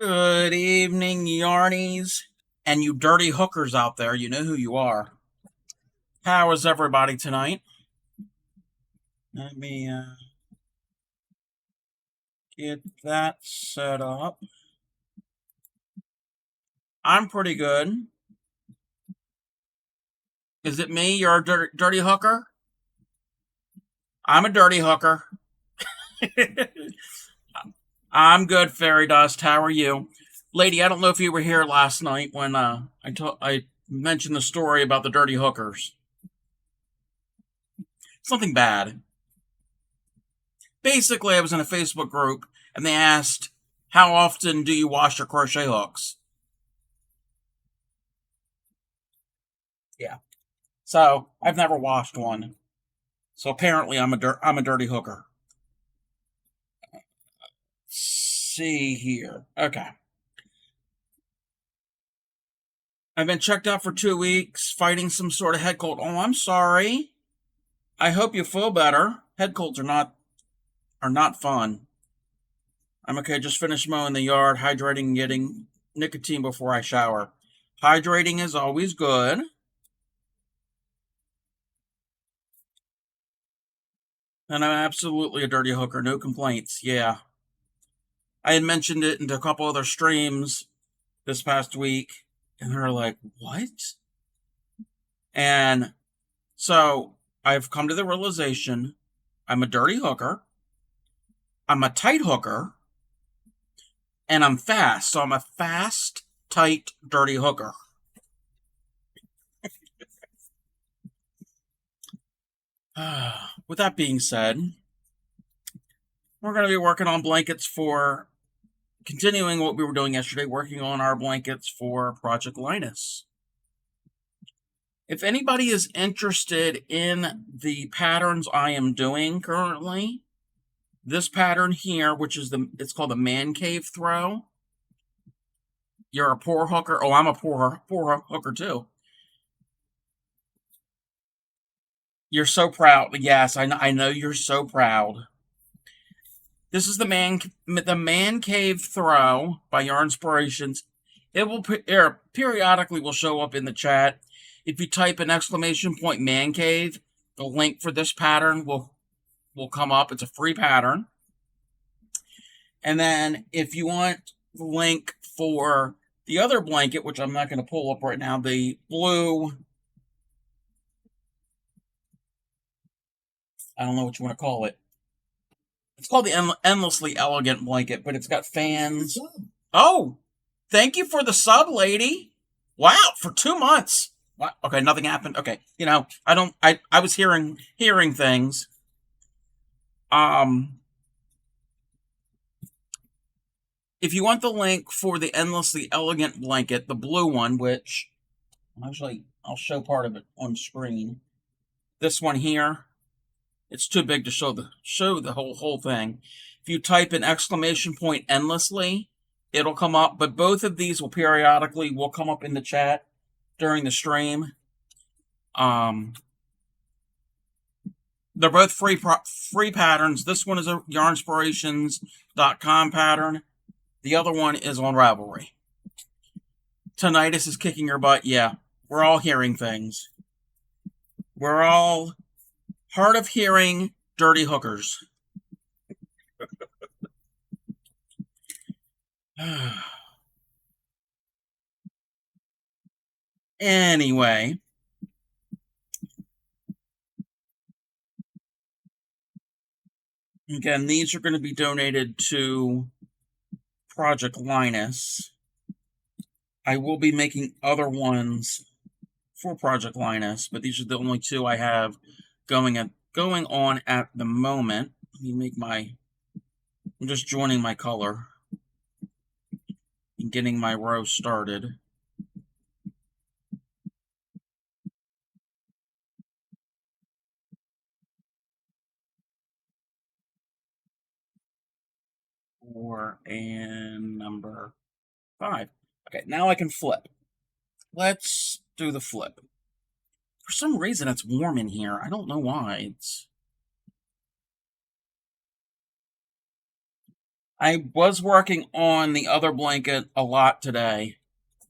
Good evening, yarnies, and you dirty hookers out there. You know who you are. How is everybody tonight? Let me get that set up. I'm pretty good. Is it me? You're a dirty hooker? I'm a dirty hooker. I'm good, fairy dust. How are you? Lady, I don't know if you were here last night when I mentioned the story about the dirty hookers. Something bad. Basically, I was in a Facebook group and they asked, how often do you wash your crochet hooks? Yeah. So I've never washed one. So apparently I'm a dirty hooker. See here. Okay. I've been checked out for 2 weeks, fighting some sort of head cold. Oh, I'm sorry. I hope you feel better. Head colds are not fun. I'm okay. Just finished mowing the yard, hydrating, and getting nicotine before I shower. Hydrating is always good. And I'm absolutely a dirty hooker. No complaints. Yeah. I had mentioned it into a couple other streams this past week, and they're like, what? And so I've come to the realization I'm a dirty hooker, I'm a tight hooker, and I'm fast. So I'm a fast, tight, dirty hooker. With that being said, we're going to be working on blankets for continuing what we were doing yesterday, working on our blankets for Project Linus. If anybody is interested in the patterns I am doing currently, this pattern here, which is it's called the man cave throw. You're a poor hooker. Oh, I'm a poor hooker too. You're so proud. Yes, I know you're so proud. This is the man cave throw by Yarn Inspirations. It will periodically will show up in the chat. If you type an exclamation point man cave, the link for this pattern will come up. It's a free pattern. And then if you want the link for the other blanket, which I'm not going to pull up right now, the blue, I don't know what you want to call it. It's called the Endlessly Elegant blanket, but it's got fans. Oh, thank you for the sub, lady. Wow, for 2 months. What? Okay, nothing happened. Okay, I was hearing things. If you want the link for the Endlessly Elegant blanket, the blue one, which actually I'll show part of it on screen. This one here, it's too big to show the whole thing. If you type an exclamation point endlessly, it'll come up. But both of these will periodically come up in the chat during the stream. They're both free patterns. This one is a yarnspirations.com pattern. The other one is on Ravelry. Tinnitus is kicking your butt. Yeah, we're all hearing things. We're all hard of hearing dirty hookers. Anyway. Again, these are going to be donated to Project Linus. I will be making other ones for Project Linus, but these are the only two I have going on at the moment. Let me make I'm just joining my color and getting my row started. And number 5. Okay, now I can flip. Let's do the flip. For some reason, it's warm in here. I don't know why. I was working on the other blanket a lot today.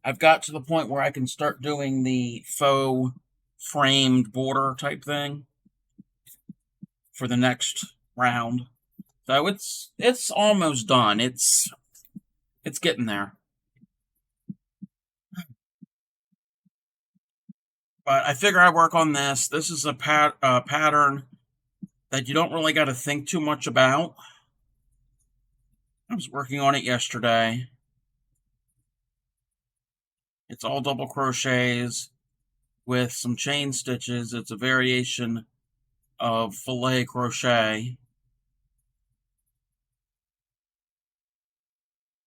I've got to the point where I can start doing the faux framed border type thing for the next round. So it's almost done. It's getting there. But I figure I work on this. This is a pattern that you don't really got to think too much about. I was working on it yesterday. It's all double crochets with some chain stitches. It's a variation of filet crochet.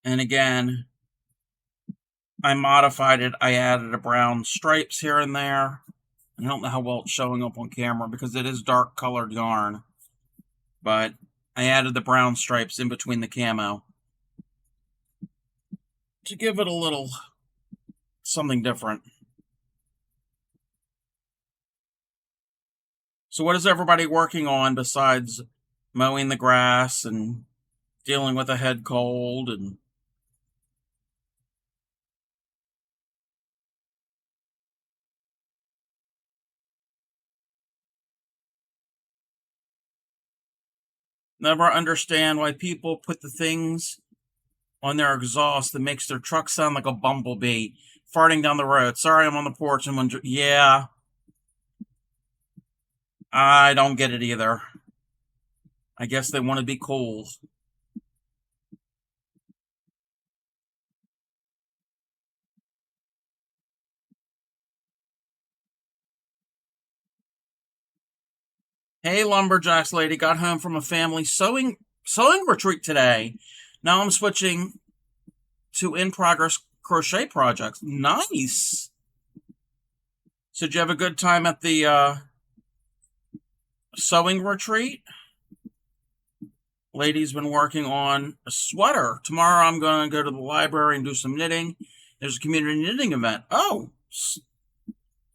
And again, I modified it. I added a brown stripes here and there. I don't know how well it's showing up on camera because it is dark colored yarn. But I added the brown stripes in between the camo to give it a little something different. So what is everybody working on besides mowing the grass and dealing with a head cold and never understand why people put the things on their exhaust that makes their truck sound like a bumblebee farting down the road. Sorry, I'm on the porch and yeah, I don't get it either. I guess they want to be cool. Hey, lumberjacks lady, got home from a family sewing retreat today. Now I'm switching to in progress crochet projects. Nice. So did you have a good time at the sewing retreat? Lady's been working on a sweater. Tomorrow I'm going to go to the library and do some knitting. There's a community knitting event. Oh,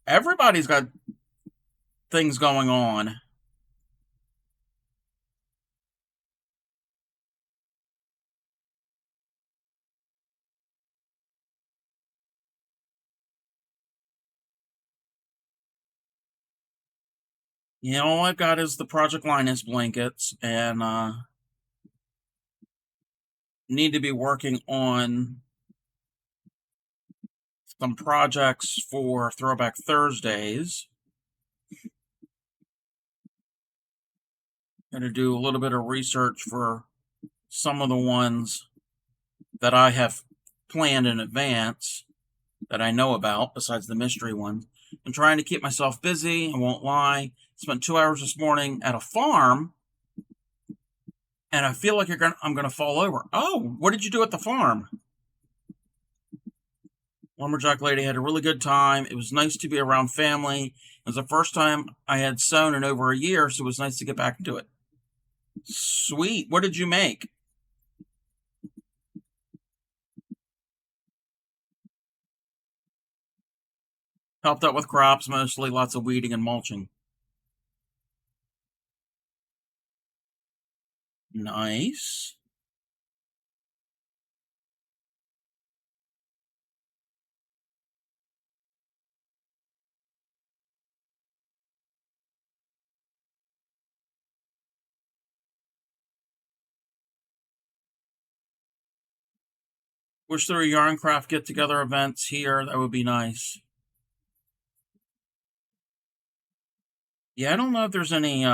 everybody's got things going on. You know, all I've got is the Project Linus blankets, and need to be working on some projects for Throwback Thursdays. Going to do a little bit of research for some of the ones that I have planned in advance that I know about, besides the mystery one. I'm trying to keep myself busy, I won't lie. Spent 2 hours this morning at a farm, and I feel like I'm gonna fall over. Oh, what did you do at the farm? Lumberjack lady had a really good time. It was nice to be around family. It was the first time I had sewn in over a year, so it was nice to get back into it. Sweet. What did you make? Helped out with crops, mostly lots of weeding and mulching. Nice. Wish there were yarn craft get together events here. That would be nice. Yeah, I don't know if there's any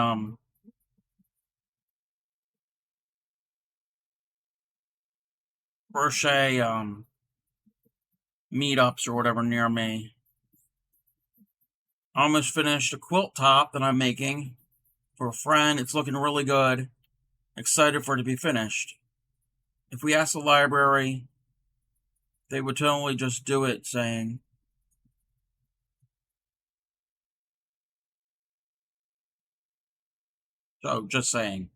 crochet meetups or whatever near me. I almost finished a quilt top that I'm making for a friend. It's looking really good. Excited for it to be finished. If we ask the library, they would totally just do it, saying, so just saying.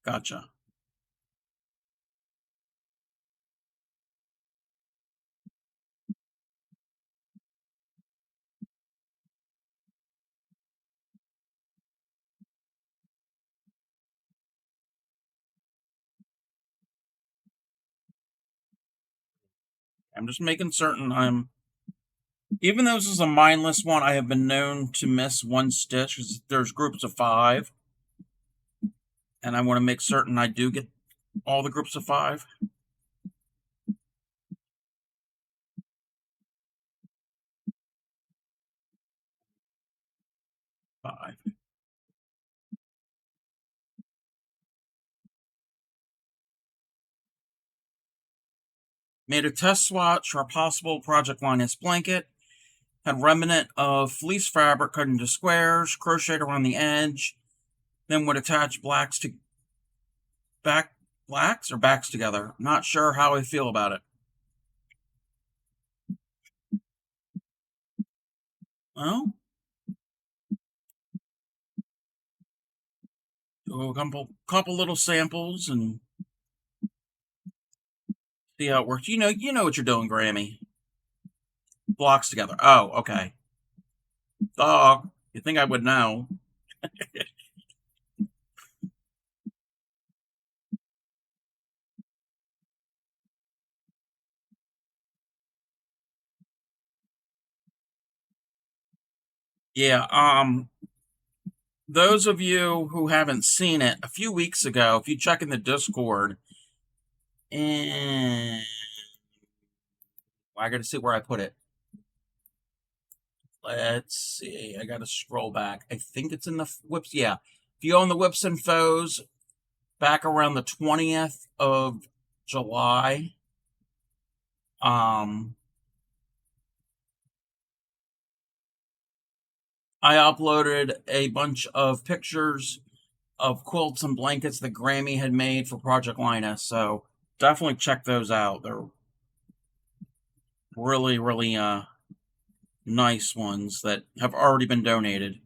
Gotcha. I'm just making certain I'm. Even though this is a mindless one, I have been known to miss one stitch. There's groups of 5, and I want to make certain I do get all the groups of 5. 5. Made a test swatch for a possible Project Linus blanket. Had remnant of fleece fabric cut into squares, crocheted around the edge. Then would attach blacks together. Not sure how I feel about it. Well, do a couple little samples and see how it works. You know what you're doing, Grammy. Blocks together. Oh, okay. Dog. You think I would know? Yeah. Those of you who haven't seen it, a few weeks ago, if you check in the Discord, and I got to see where I put it. Let's see. I got to scroll back. I think it's in the whips. Yeah. If you go on the Whips and Foes, back around the 20th of July, I uploaded a bunch of pictures of quilts and blankets that Grammy had made for Project Linus. So definitely check those out. They're really, really nice ones that have already been donated.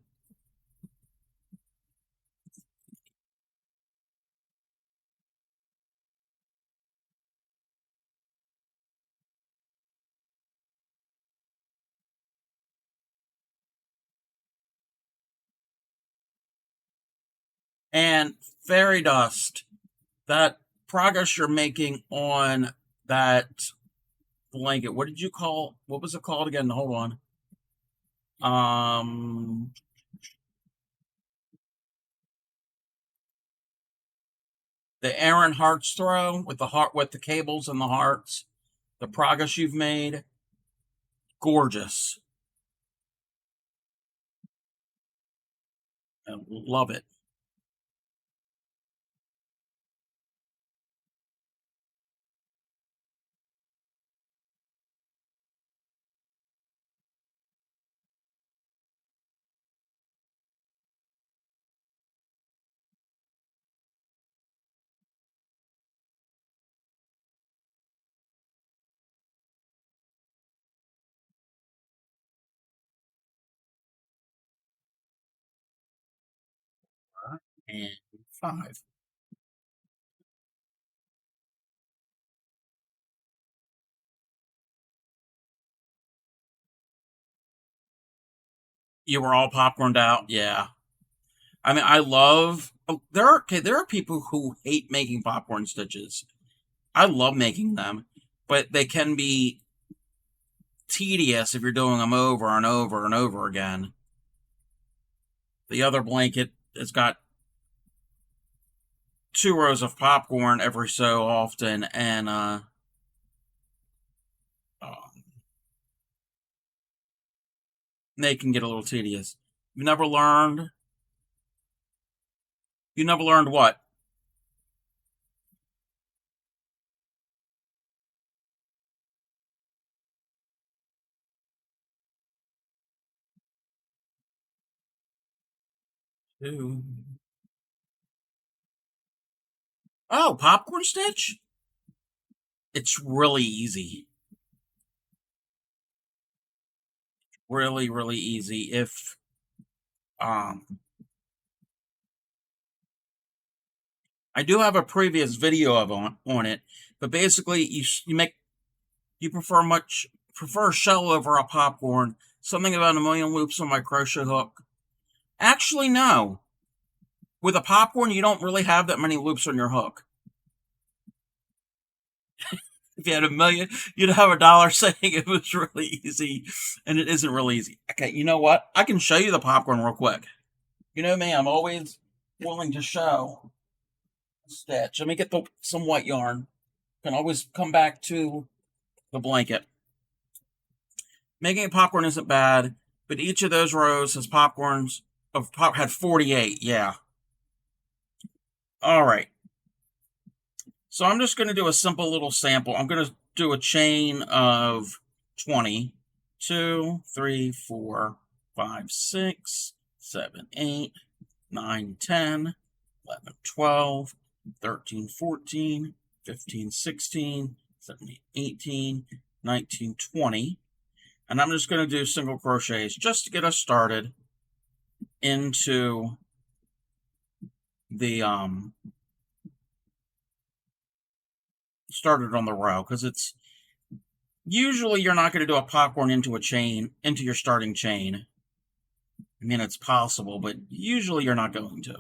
And Fairy Dust, that progress you're making on that blanket. What was it called again? Hold on. The Aaron Hearts throw with the cables and the hearts. The progress you've made. Gorgeous. I love it. And 5. You were all popcorned out. Yeah. I mean, I love. There are people who hate making popcorn stitches. I love making them, but they can be tedious if you're doing them over and over and over again. The other blanket has got 2 rows of popcorn every so often, and they can get a little tedious. You never learned. You never learned what? Two. Oh, popcorn stitch? It's really easy. Really, really easy. If I do have a previous video on it, but basically you prefer shell over a popcorn. Something about a million loops on my crochet hook. Actually, no. With a popcorn, you don't really have that many loops on your hook. If you had a million, you'd have $1 saying it was really easy, and it isn't really easy. Okay, you know what? I can show you the popcorn real quick. You know me, I'm always willing to show a stitch. Let me get some white yarn. Can always come back to the blanket. Making a popcorn isn't bad, but each of those rows has popcorns had 48. Yeah. All right. So I'm just going to do a simple little sample. I'm going to do a chain of 20. 2, 3, 4, 5, 6, 7, 8, 9, 10, 11, 12, 13, 14, 15, 16, 17, 18, 19, 20. And I'm just going to do single crochets just to get us started into the started on the row, because it's usually you're not going to do a popcorn into a chain, into your starting chain. I mean, it's possible, but usually you're not going to.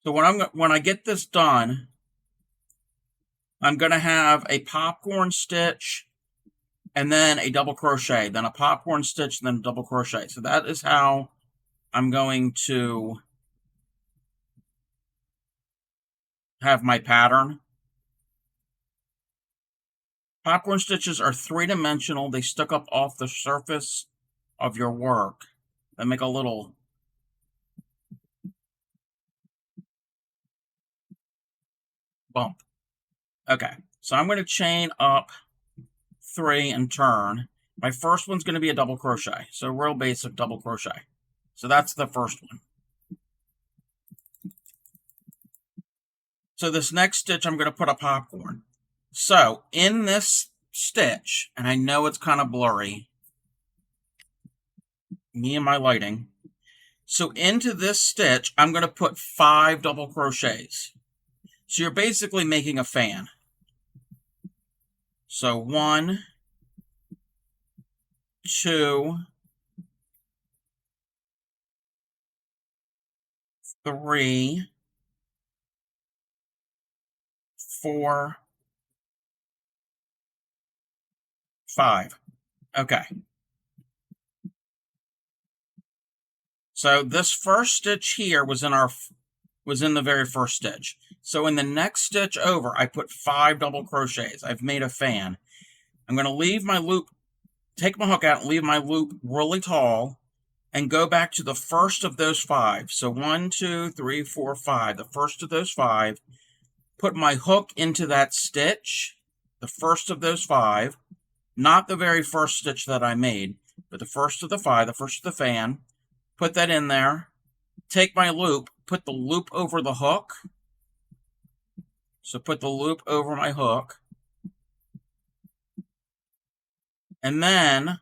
So when I get this done, I'm going to have a popcorn stitch and then a double crochet, then a popcorn stitch, then a double crochet. So that is how I'm going to have my pattern. Popcorn stitches are 3-dimensional. They stick up off the surface of your work. They make a little bump. Okay, so I'm going to chain up 3 and turn. My first one's going to be a double crochet, so real basic double crochet. So that's the first one. So this next stitch, I'm going to put a popcorn. So in this stitch, and I know it's kind of blurry, me and my lighting. So into this stitch, I'm going to put 5 double crochets. So you're basically making a fan. So 1, 2, 3, 4, 5. Okay. So this first stitch here was in the very first stitch. So in the next stitch over, I put 5 double crochets. I've made a fan. I'm going to leave my loop, take my hook out and leave my loop really tall, and go back to the first of those 5. So 1, 2, 3, 4, 5. The first of those 5. Put my hook into that stitch, the first of those 5. Not the very first stitch that I made, but the first of the 5, the first of the fan. Put that in there. Take my loop, put the loop over the hook. So put the loop over my hook. And then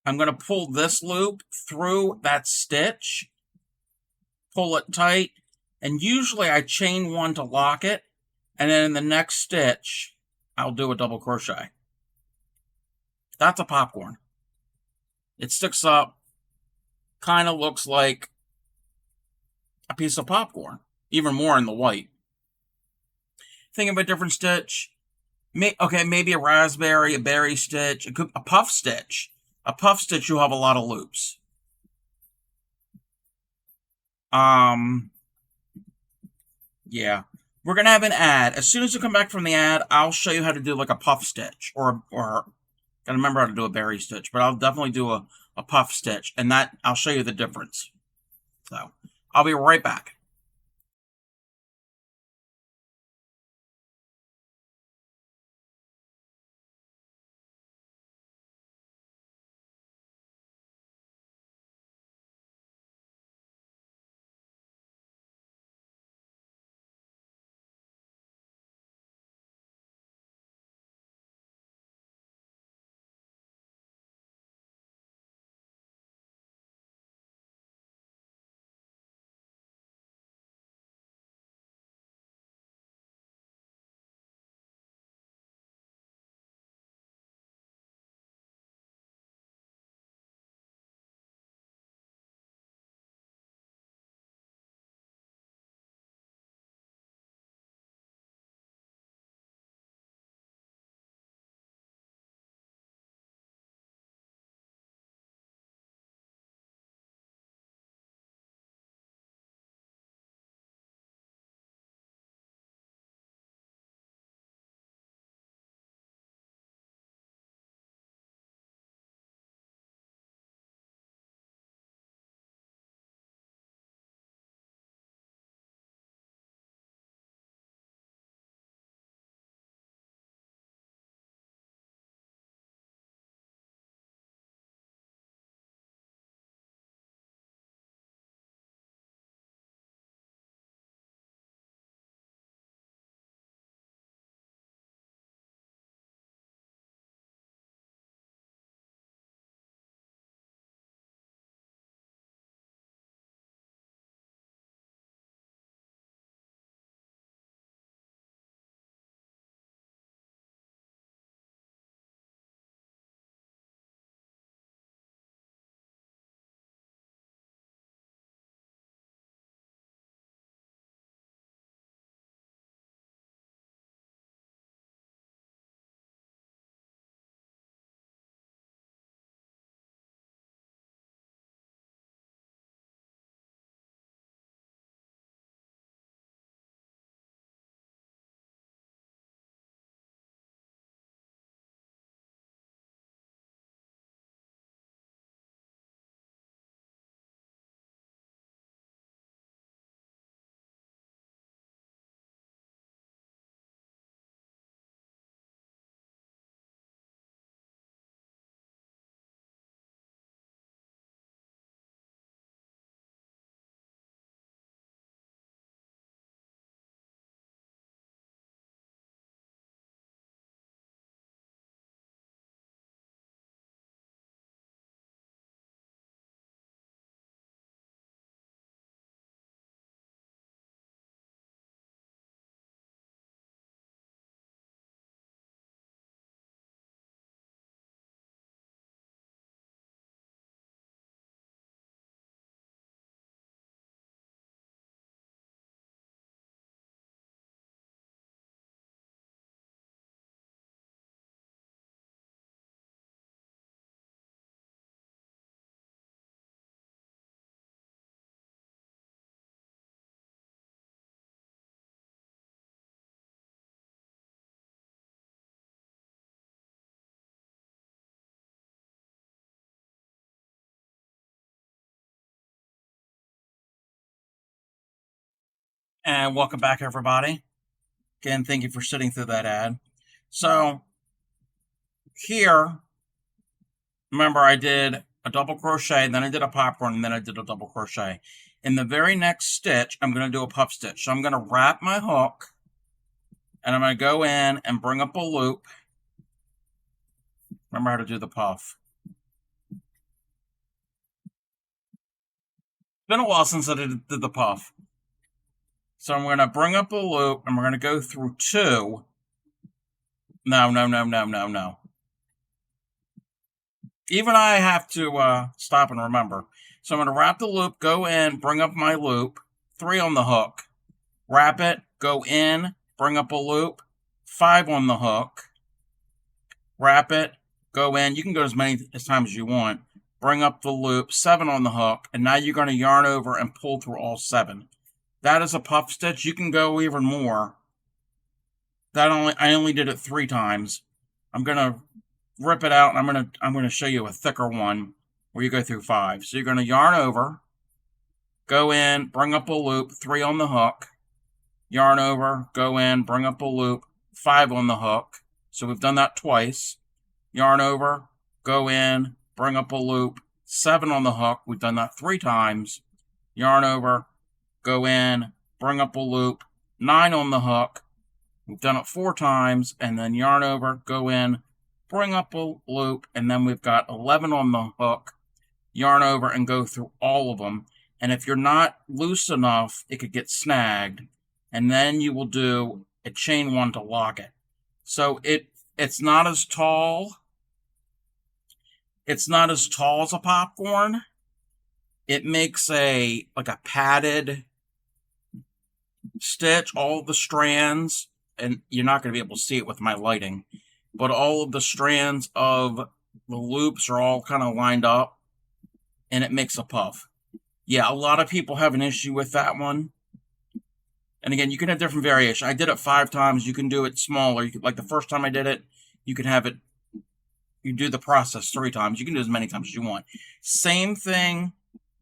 I'm going to pull this loop through that stitch. Pull it tight. And usually I chain 1 to lock it. And then in the next stitch, I'll do a double crochet. That's a popcorn. It sticks up. Kind of looks like a piece of popcorn. Even more in the white. Think of a different stitch. Okay, maybe a raspberry, a berry stitch, a puff stitch. A puff stitch, you'll have a lot of loops. Yeah. We're going to have an ad. As soon as you come back from the ad, I'll show you how to do like a puff stitch. Or gotta remember how to do a berry stitch. But I'll definitely do a puff stitch. And that, I'll show you the difference. So, I'll be right back. And welcome back, everybody. Again, thank you for sitting through that ad. So here, remember I did a double crochet, then I did a popcorn, and then I did a double crochet. In the very next stitch, I'm going to do a puff stitch. So I'm going to wrap my hook, and I'm going to go in and bring up a loop. Remember how to do the puff. It's been a while since I did the puff. So I'm going to bring up a loop, and we're going to go through 2. No. Even I have to stop and remember. So I'm going to wrap the loop, go in, bring up my loop, 3 on the hook, wrap it, go in, bring up a loop, 5 on the hook, wrap it, go in. You can go as many times as you want. Bring up the loop, 7 on the hook, and now you're going to yarn over and pull through all 7. That is a puff stitch. You can go even more. I only did it 3 times. I'm going to rip it out, and I'm going to show you a thicker one where you go through 5. So you're going to yarn over, go in, bring up a loop, 3 on the hook, yarn over, go in, bring up a loop, 5 on the hook. So we've done that twice. Yarn over, go in, bring up a loop, 7 on the hook. We've done that 3 times. Yarn over, go in, bring up a loop, 9 on the hook. We've done it 4 times, and then yarn over, go in, bring up a loop, and then we've got 11 on the hook, yarn over, and go through all of them. And if you're not loose enough, it could get snagged, and then you will do a chain 1 to lock it. So it's not as tall. It's not as tall as a popcorn. It makes like a padded stitch. All of the strands, and you're not going to be able to see it with my lighting, but all of the strands of the loops are all kind of lined up, and it makes a puff. Yeah, a lot of people have an issue with that one. And again, you can have different variation. I did it 5 times. You can do it smaller. Like the first time I did it, you can have it, you do the process 3 times. You can do as many times as you want. Same thing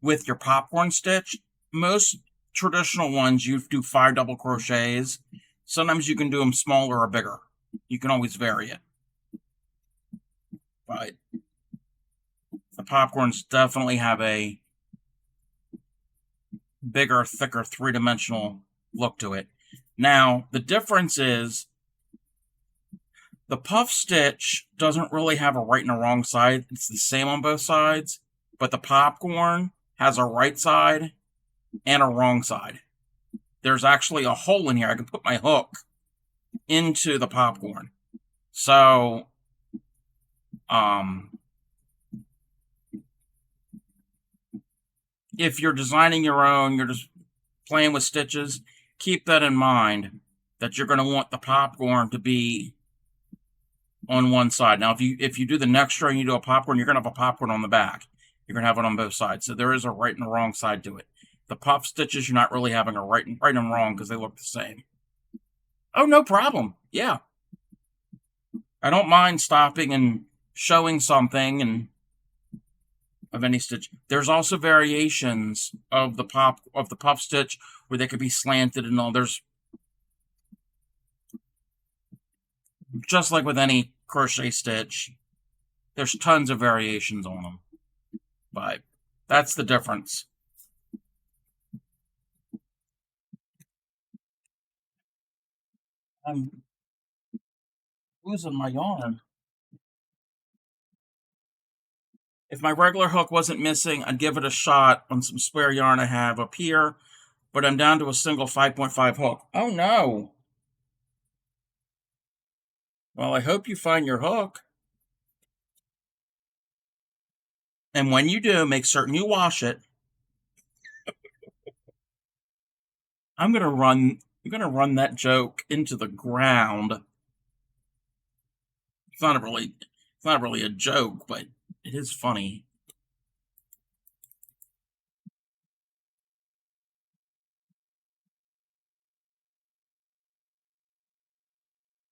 with your popcorn stitch. Most traditional ones, you do 5 double crochets. Sometimes you can do them smaller or bigger. You can always vary it. But the popcorns definitely have a bigger, thicker, 3-dimensional look to it. Now, the difference is the puff stitch doesn't really have a right and a wrong side. It's the same on both sides, but the popcorn has a right side and a wrong side. There's actually a hole in here. I can put my hook into the popcorn. So, if you're designing your own, you're just playing with stitches, keep that in mind, that you're going to want the popcorn to be on one side. Now, if you do the next row and you do a popcorn, you're going to have a popcorn on the back. You're going to have it on both sides. So there is a right and a wrong side to it. The puff stitches, you're not really having a right and wrong because they look the same. Oh, no problem. Yeah. I don't mind stopping and showing something and of any stitch. There's also variations of the puff stitch where they could be slanted and all. There's, just like with any crochet stitch, there's tons of variations on them. But that's the difference. I'm losing my yarn. If my regular hook wasn't missing, I'd give it a shot on some spare yarn I have up here, but I'm down to a single 5.5 hook. Oh no! Well, I hope you find your hook. And when you do, make certain you wash it. I'm gonna run that joke into the ground. It's not really a joke, but it is funny.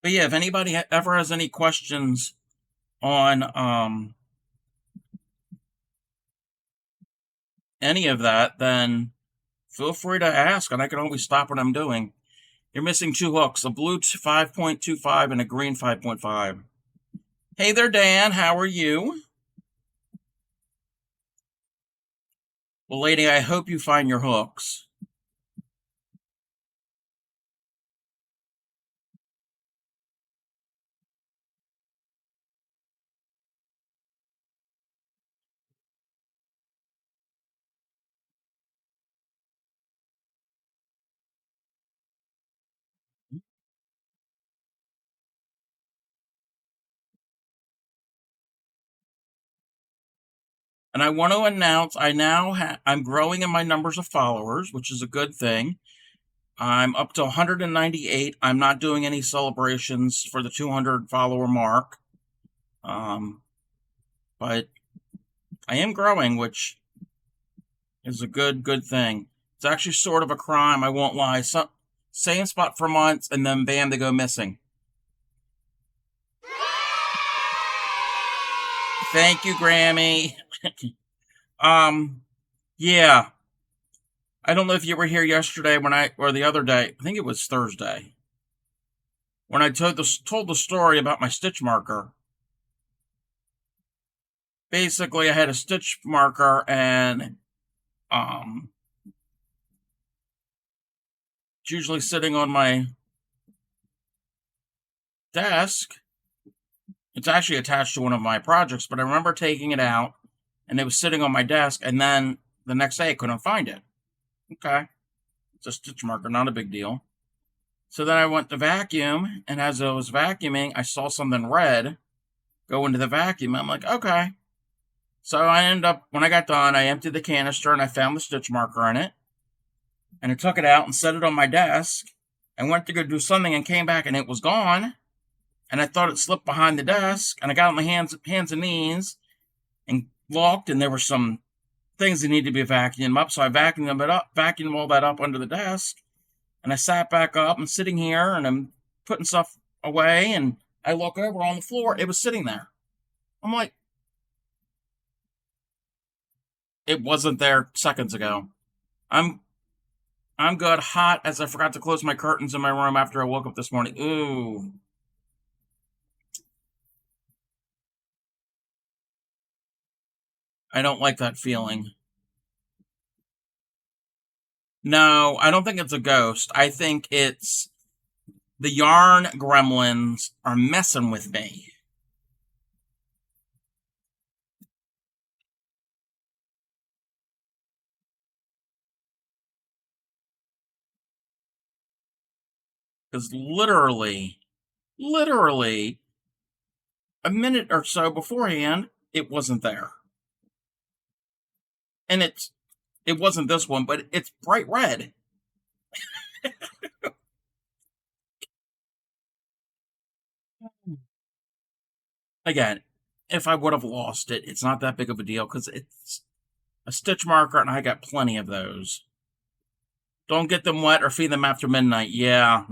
But yeah, if anybody ever has any questions on any of that, then feel free to ask, and I can always stop what I'm doing. You're missing 2 hooks, a blue 5.25 and a green 5.5. Hey there, Dan. How are you? Well, lady, I hope you find your hooks. And I want to announce I'm growing in my numbers of followers, which is a good thing. I'm up to 198. I'm not doing any celebrations for the 200 follower mark. But I am growing, which is a good thing. It's actually sort of a crime, I won't lie. Same spot for months, and then bam, they go missing. Thank you, Grammy. Yeah. I don't know if you were here yesterday or the other day. I think it was Thursday, when I told the story about my stitch marker. Basically, I had a stitch marker, and it's usually sitting on my desk. It's actually attached to one of my projects, but I remember taking it out, and it was sitting on my desk, and then the next day I couldn't find it. Okay. It's a stitch marker, not a big deal. So then I went to vacuum, and as I was vacuuming, I saw something red go into the vacuum. I'm like, okay. So I ended up, when I got done, I emptied the canister, and I found the stitch marker in it. And I took it out and set it on my desk. I went to go do something and came back, and it was gone. And I thought it slipped behind the desk. And I got on my hands and knees and looked, and there were some things that needed to be vacuumed up. So I vacuumed all that up under the desk. And I sat back up and sitting here, and I'm putting stuff away, and I look over on the floor. It was sitting there. I'm like, it wasn't there seconds ago. I'm good, hot, as I forgot to close my curtains in my room after I woke up this morning. Ooh. I don't like that feeling. No, I don't think it's a ghost. I think it's the yarn gremlins are messing with me. Because literally, a minute or so beforehand, it wasn't there. And it wasn't this one, but it's bright red. Again, if I would have lost it, it's not that big of a deal because it's a stitch marker, and I got plenty of those. Don't get them wet or feed them after midnight. Yeah.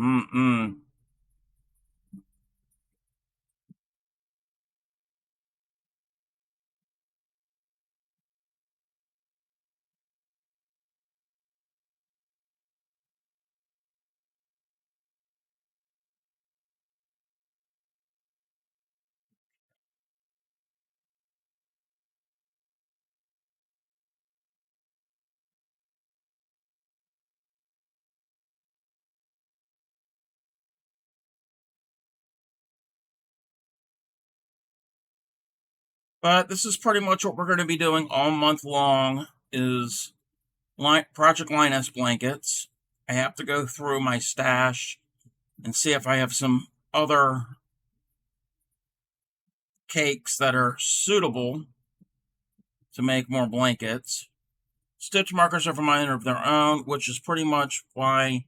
But this is pretty much what we're going to be doing all month long is Project Linus blankets. I have to go through my stash and see if I have some other cakes that are suitable to make more blankets. Stitch markers are for mine of their own, which is pretty much buy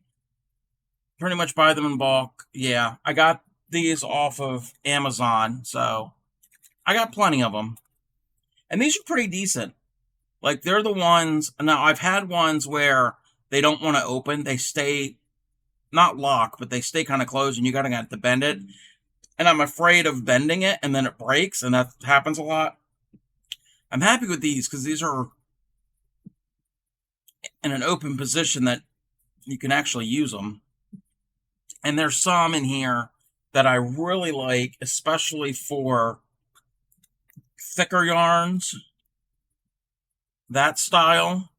them in bulk. Yeah, I got these off of Amazon, so I got plenty of them. And these are pretty decent. Like, they're the ones, now I've had ones where they don't want to open. They stay, not locked, but they stay kind of closed, and you gotta have to bend it. And I'm afraid of bending it, and then it breaks, and that happens a lot. I'm happy with these, because these are in an open position that you can actually use them. And there's some in here that I really like, especially for thicker yarns, that style,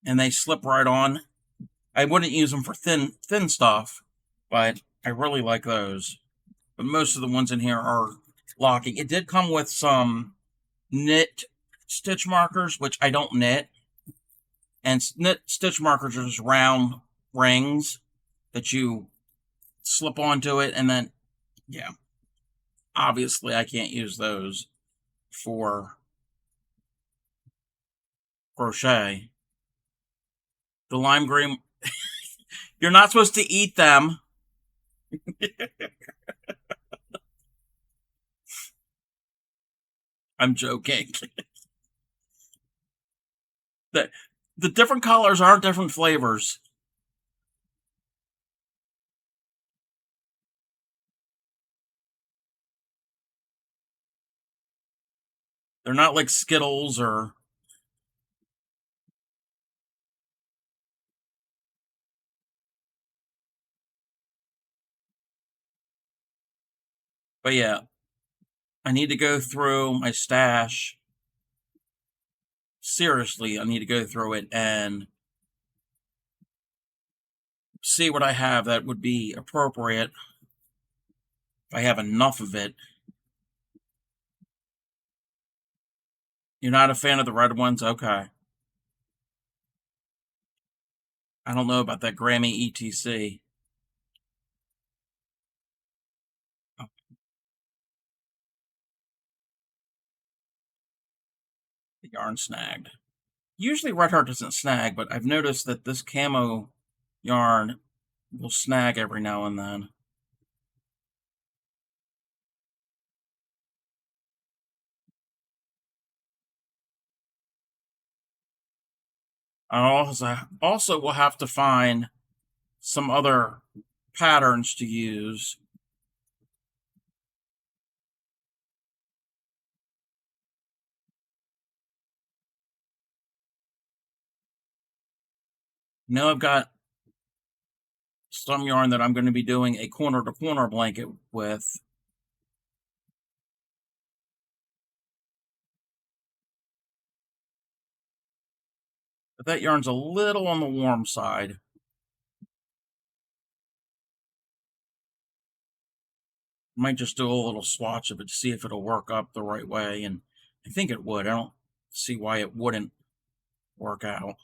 and they slip right on. I wouldn't use them for thin stuff, but I really like those. But most of the ones in here are locking. It did come with some knit stitch markers, which I don't knit. And knit stitch markers are just round rings that you slip onto it, and then, yeah, obviously I can't use those for crochet. The lime green, you're not supposed to eat them. I'm joking. the, the different colors are different flavors. They're not like Skittles or... But yeah, I need to go through my stash. Seriously, I need to go through it and see what I have that would be appropriate. If I have enough of it. You're not a fan of the red ones? Okay. I don't know about that Grammy ETC. Oh, the yarn snagged. Usually Red Heart doesn't snag, but I've noticed that this camo yarn will snag every now and then. I also will have to find some other patterns to use. Now I've got some yarn that I'm going to be doing a corner to corner blanket with. But that yarn's a little on the warm side. Might just do a little swatch of it to see if it'll work up the right way, and I think it would. I don't see why it wouldn't work out.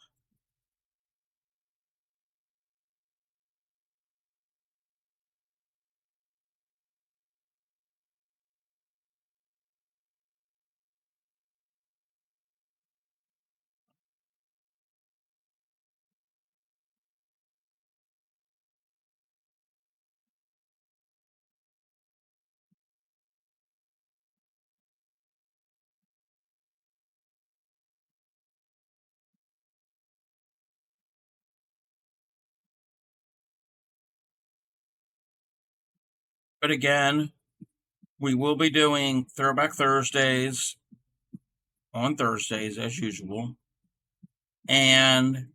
But again, we will be doing Throwback Thursdays on Thursdays as usual. And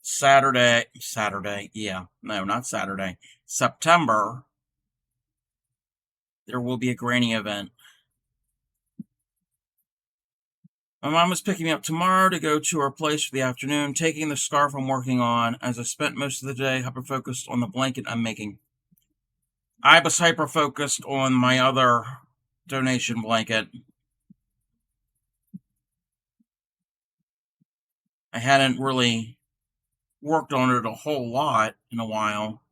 September, there will be a granny event. My mom is picking me up tomorrow to go to her place for the afternoon, taking the scarf I'm working on, as I spent most of the day hyper-focused on the blanket I'm making. I was hyper-focused on my other donation blanket. I hadn't really worked on it a whole lot in a while.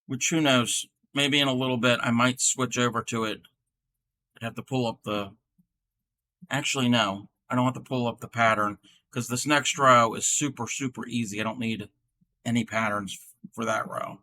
Which, who knows, maybe in a little bit I might switch over to it. I'd have to pull up the... Actually, no. I don't have to pull up the pattern, because this next row is super, super easy. I don't need any patterns for that row.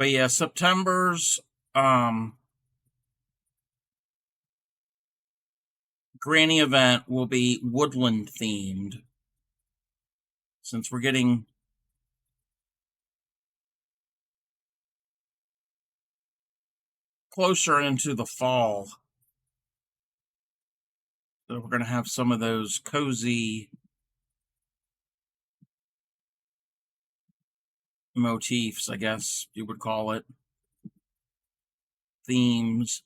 But yeah, September's granny event will be woodland themed, since we're getting closer into the fall. So we're going to have some of those cozy motifs, I guess you would call it, themes.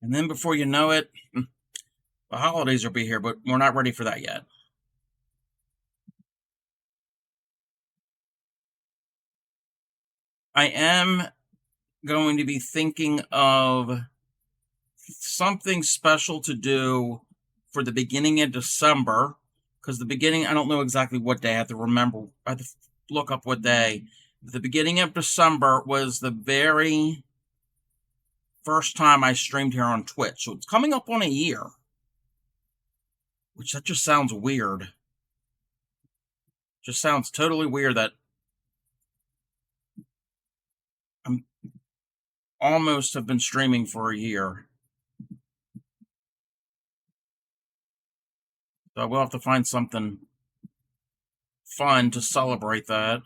And then before you know it, the holidays will be here, but we're not ready for that yet. I am going to be thinking of something special to do for the beginning of December, because the beginning, I don't know exactly what day. I have to remember. I have to look up what day. The beginning of December was the very first time I streamed here on Twitch. So it's coming up on a year, which that just sounds weird. Just sounds totally weird that I'm almost have been streaming for a year. So we'll have to find something fun to celebrate that.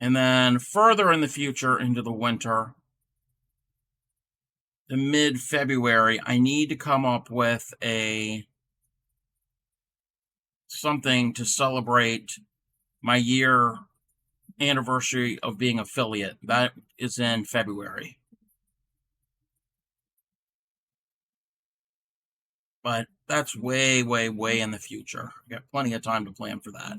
And then further in the future, into the winter, the mid-February, I need to come up with something to celebrate my year anniversary of being affiliate. That is in February. But that's way, way, way in the future. I got plenty of time to plan for that.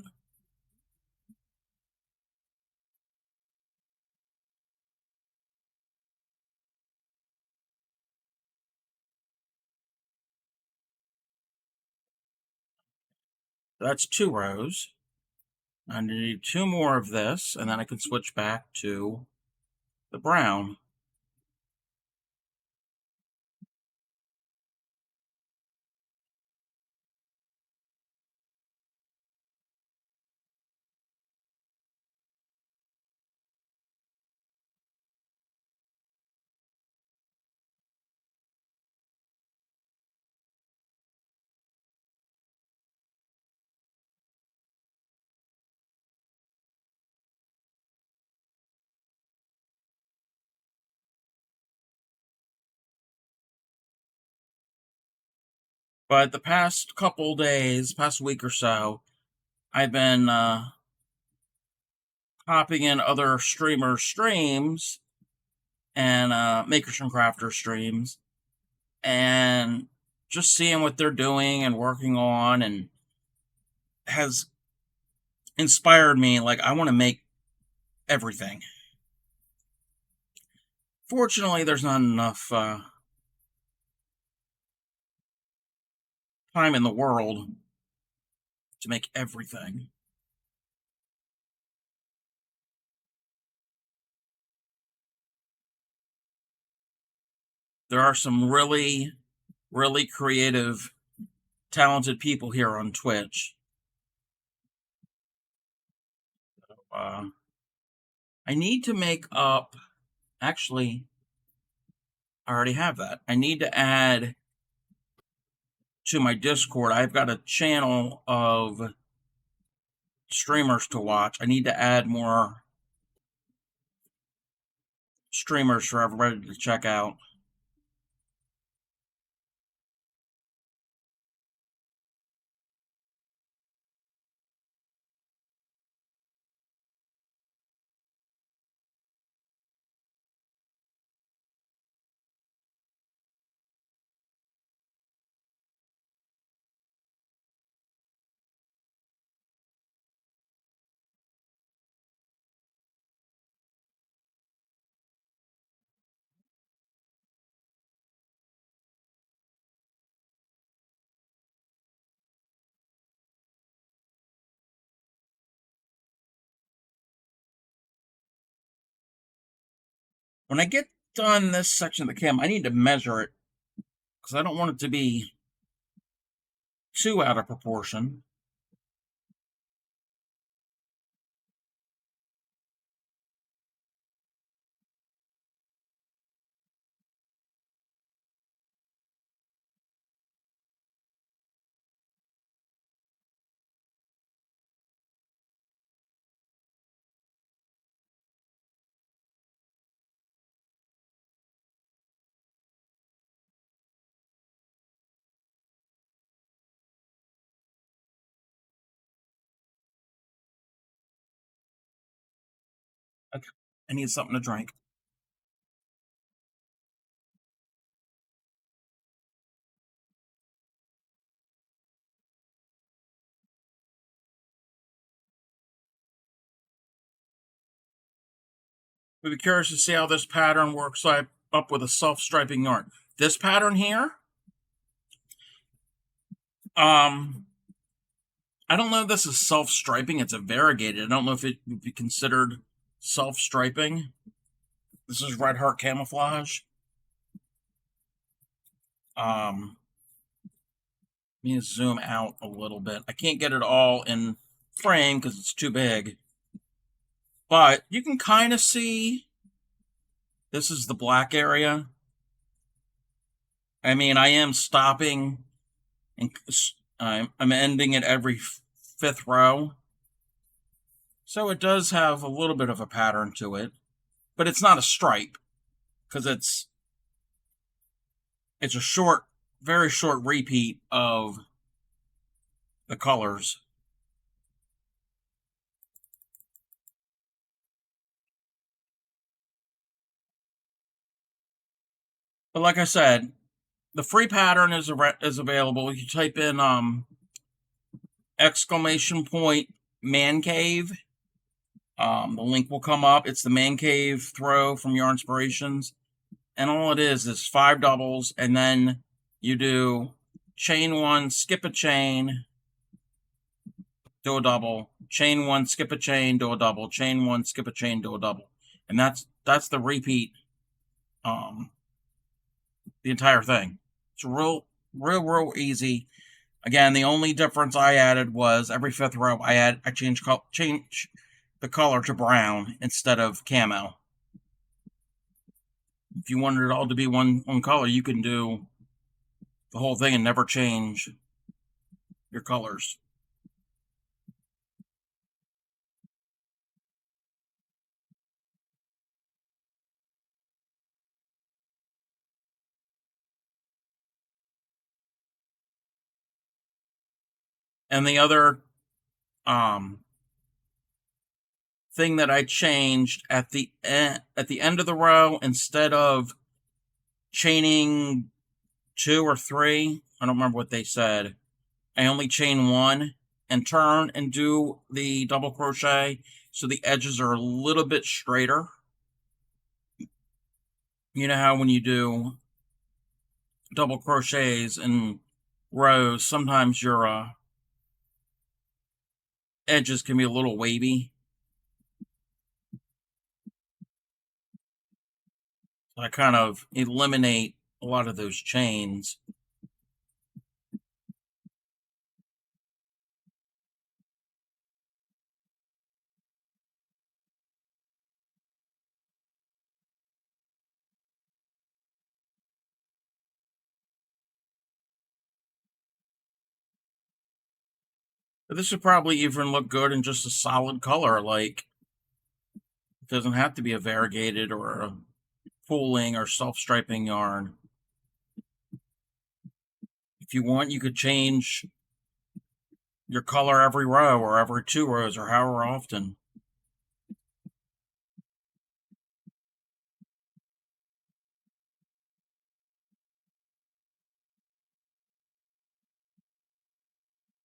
That's 2 rows. I need 2 more of this, and then I can switch back to the brown. But the past couple days, past week or so, I've been hopping in other streamers' streams and makers and crafters streams, and just seeing what they're doing and working on, and has inspired me. Like, I want to make everything. Fortunately, there's not enough time in the world to make everything. There are some really, really creative, talented people here on Twitch. I need to make up, actually, I already have that. I need to add to my Discord. I've got a channel of streamers to watch. I need to add more streamers for everybody to check out. When I get done this section of the cam, I need to measure it, because I don't want it to be too out of proportion. Okay. I need something to drink. We'd be curious to see how this pattern works up with a self-striping yarn. This pattern here, I don't know if this is self-striping. It's a variegated. I don't know if it would be considered self-striping. This is Red Heart Camouflage. Let me zoom out a little bit. I can't get it all in frame because it's too big. But you can kind of see this is the black area. I mean, I am stopping and I'm ending at every fifth row. So it does have a little bit of a pattern to it, but it's not a stripe because it's a short, very short repeat of the colors. But like I said, the free pattern is available. You type in exclamation point man cave. The link will come up. It's the man cave throw from Yarn Inspirations, and all it is 5 doubles, and then you do chain 1, skip a chain, do a double, chain 1, skip a chain, do a double, chain 1, skip a chain, do a double, and that's the repeat. The entire thing. It's real easy. Again, the only difference I added was every fifth row I change the color to brown instead of camo. If you wanted it all to be one color, you can do the whole thing and never change your colors. And the other thing that I changed at the end of the row, instead of chaining 2 or 3, I don't remember what they said, I only chain 1 and turn and do the double crochet so the edges are a little bit straighter. You know how when you do double crochets in rows, sometimes your edges can be a little wavy. I kind of eliminate a lot of those chains. But this would probably even look good in just a solid color, like it doesn't have to be a variegated or a pooling or self-striping yarn. If you want, you could change your color every row or every 2 rows or however often.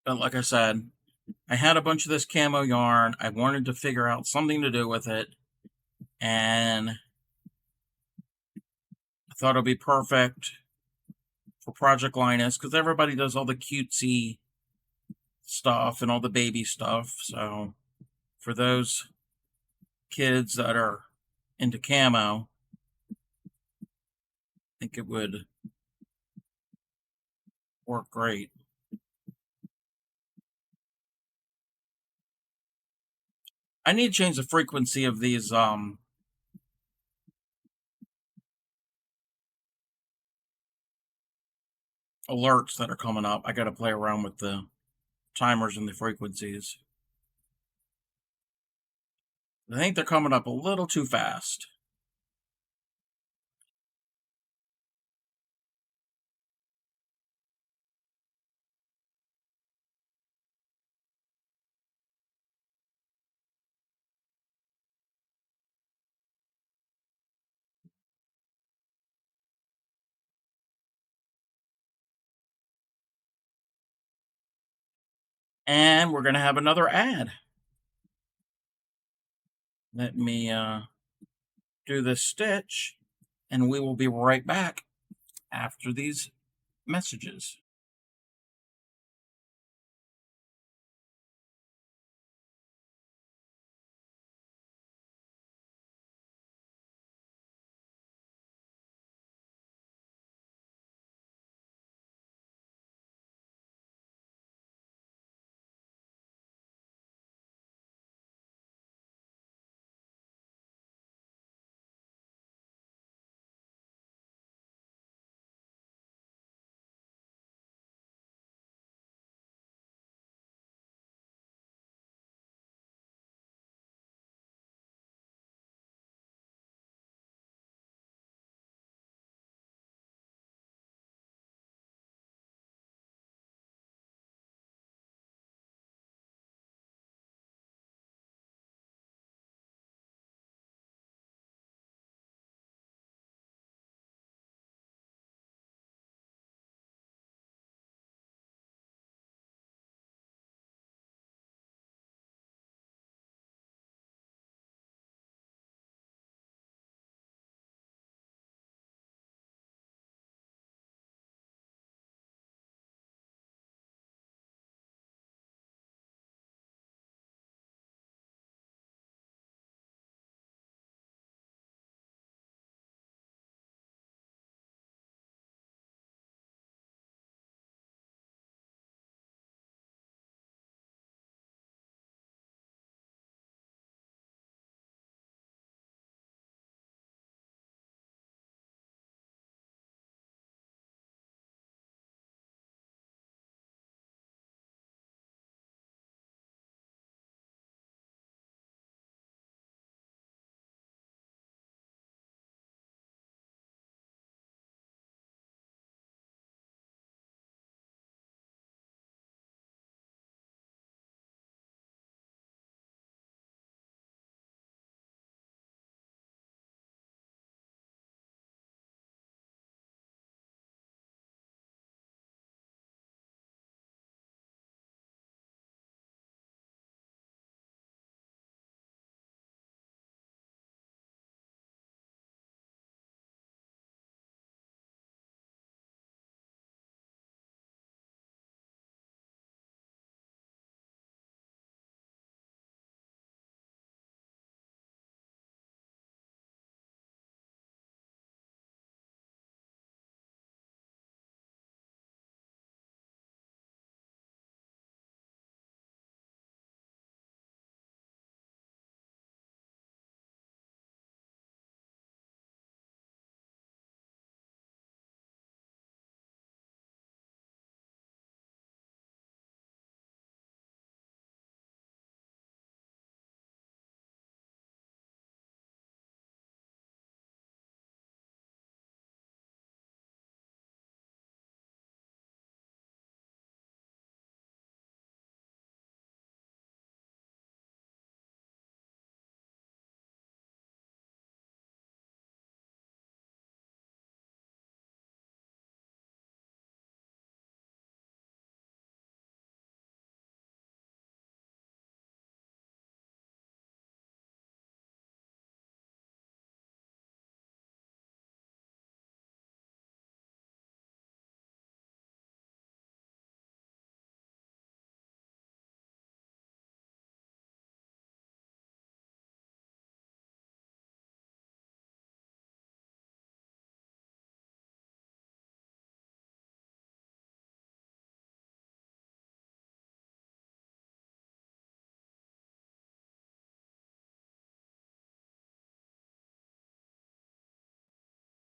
But like I said, I had a bunch of this camo yarn. I wanted to figure out something to do with it, and I thought it'd be perfect for Project Linus because everybody does all the cutesy stuff and all the baby stuff. So for those kids that are into camo, I think it would work great. I need to change the frequency of these alerts that are coming up. I got to play around with the timers and the frequencies. I think they're coming up a little too fast. And we're going to have another ad. Let me do this stitch, and we will be right back after these messages.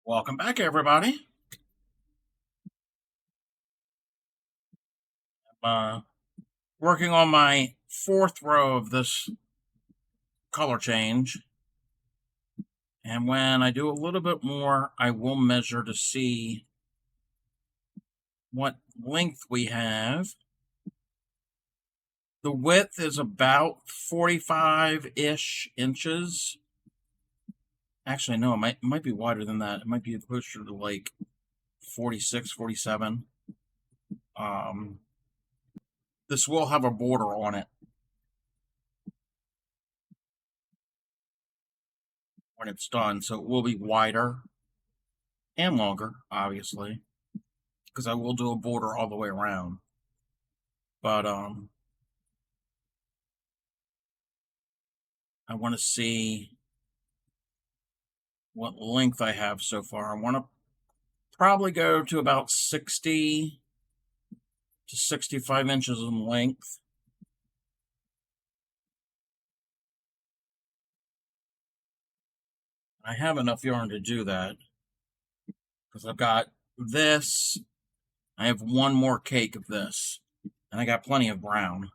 Welcome back, everybody. I'm working on my fourth row of this color change. And when I do a little bit more, I will measure to see what length we have. The width is about 45-ish inches. Actually, no, it might be wider than that. It might be closer to like 46, 47. This will have a border on it when it's done, so it will be wider and longer, obviously, because I will do a border all the way around. But I want to see what length I have so far. I want to probably go to about 60 to 65 inches in length. I have enough yarn to do that because I've got this. I have one more cake of this, and I got plenty of brown.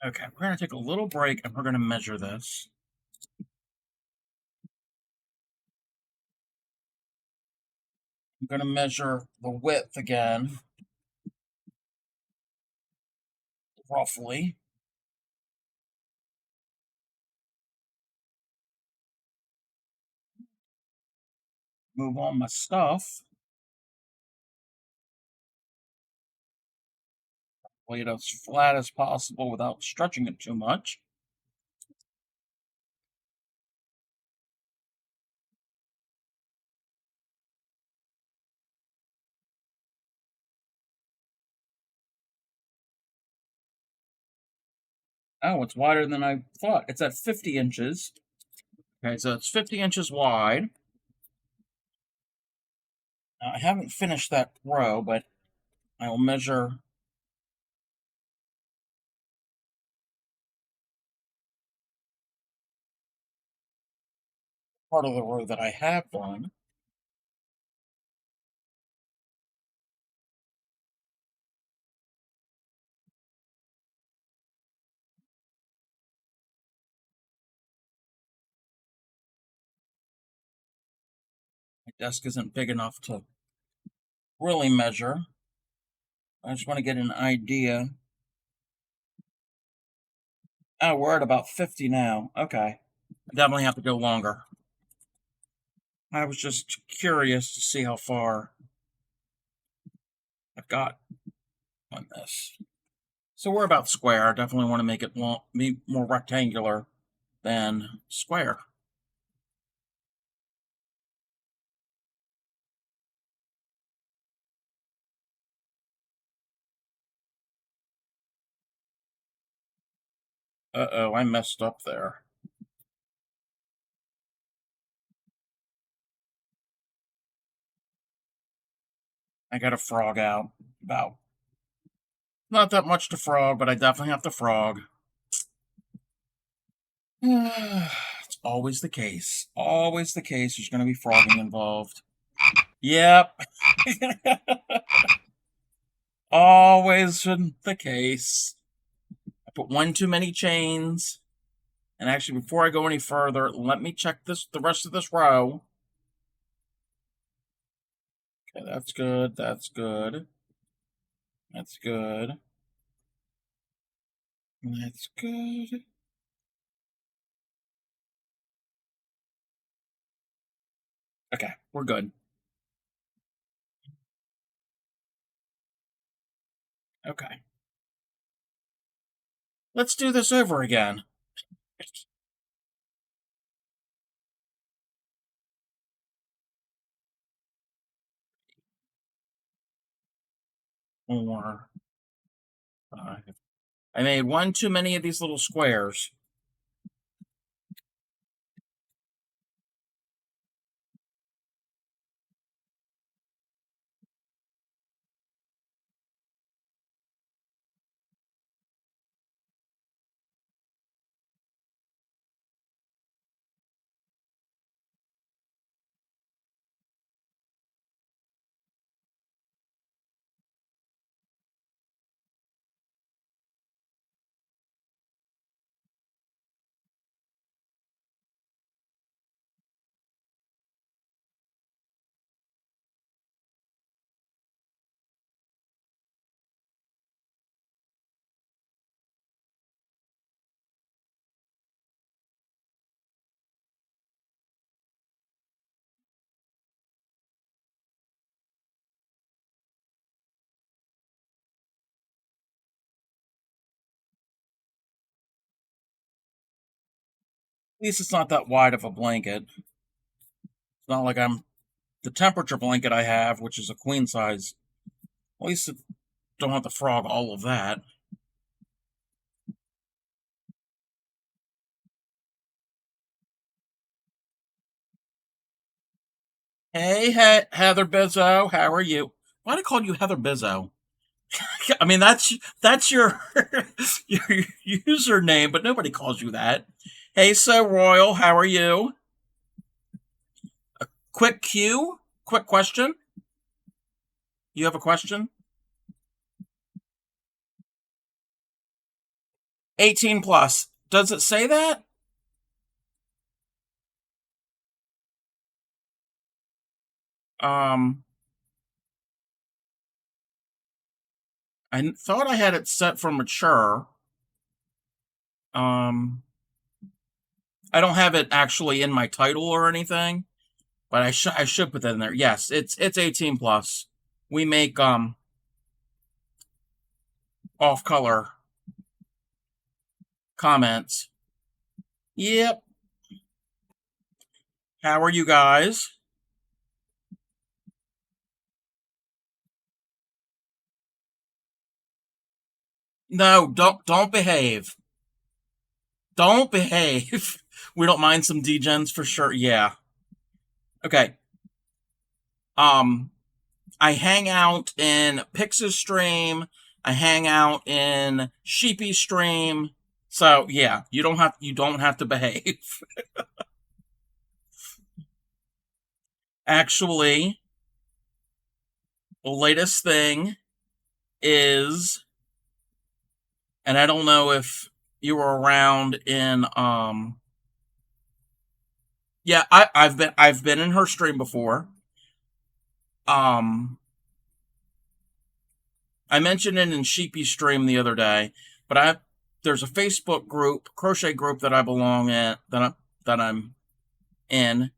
Okay, we're going to take a little break and we're going to measure this. I'm going to measure the width again, roughly. Move on my stuff. Lay it as flat as possible without stretching it too much. Oh, it's wider than I thought. It's at 50 inches. Okay, so it's 50 inches wide. Now, I haven't finished that row, but I will measure part of the row that I have done. My desk isn't big enough to really measure. I just want to get an idea. Oh, we're at about 50 now. Okay. I definitely have to go longer. I was just curious to see how far I've got on this. So we're about square. I definitely want to make it be more rectangular than square. Uh-oh, I messed up there. I got a frog out. About not that much to frog, but I definitely have to frog. It's always the case. Always the case. There's going to be frogging involved. Yep. Always the case. I put one too many chains. And actually, before I go any further, let me check the rest of this row. Okay, that's good. That's good. That's good. That's good. Okay, we're good. Okay. Let's do this over again. 4, 5. I made one too many of these little squares. At least it's not that wide of a blanket. It's not like I'm the temperature blanket I have, which is a queen size. At least it don't have to frog all of that. Hey, Heather Bizzo, how are you? Why do I call you Heather Bizzo? I mean, that's your your username, but nobody calls you that. Hey, So Royal, how are you? Quick cue, quick question. You have a question? 18 plus. Does it say that? Um, I thought I had it set for mature. Um, I don't have it actually in my title or anything, but I should put that in there. Yes, it's 18 plus. We make off color comments. Yep. How are you guys? No, don't behave. Don't behave. We don't mind some degens for sure. Yeah. Okay. Um, I hang out in Pix's stream. I hang out in Sheepy's stream. So yeah, you don't have to behave. Actually, the latest thing is, and I don't know if you were around in yeah, I've been in her stream before. Um I mentioned it in Sheepy's stream the other day, but there's a Facebook group, crochet group that I belong in that I'm in,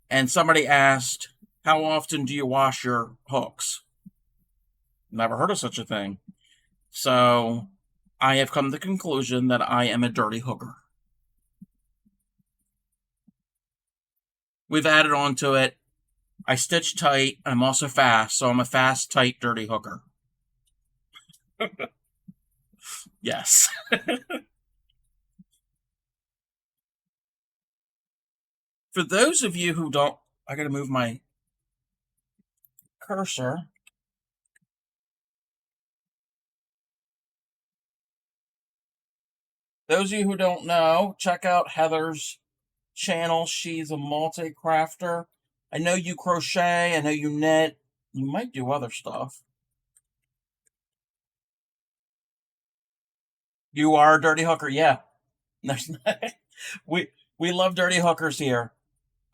and somebody asked, "How often do you wash your hooks?" Never heard of such a thing. So I have come to the conclusion that I am a dirty hooker. We've added on to it. I stitch tight. I'm also fast, so I'm a fast, tight, dirty hooker. Yes. For those of you who don't, I gotta move my cursor. Those of you who don't know, check out Heather's channel. She's a multi-crafter. I know you crochet, I know you knit. You might do other stuff. You are a dirty hooker, yeah. we we love dirty hookers here.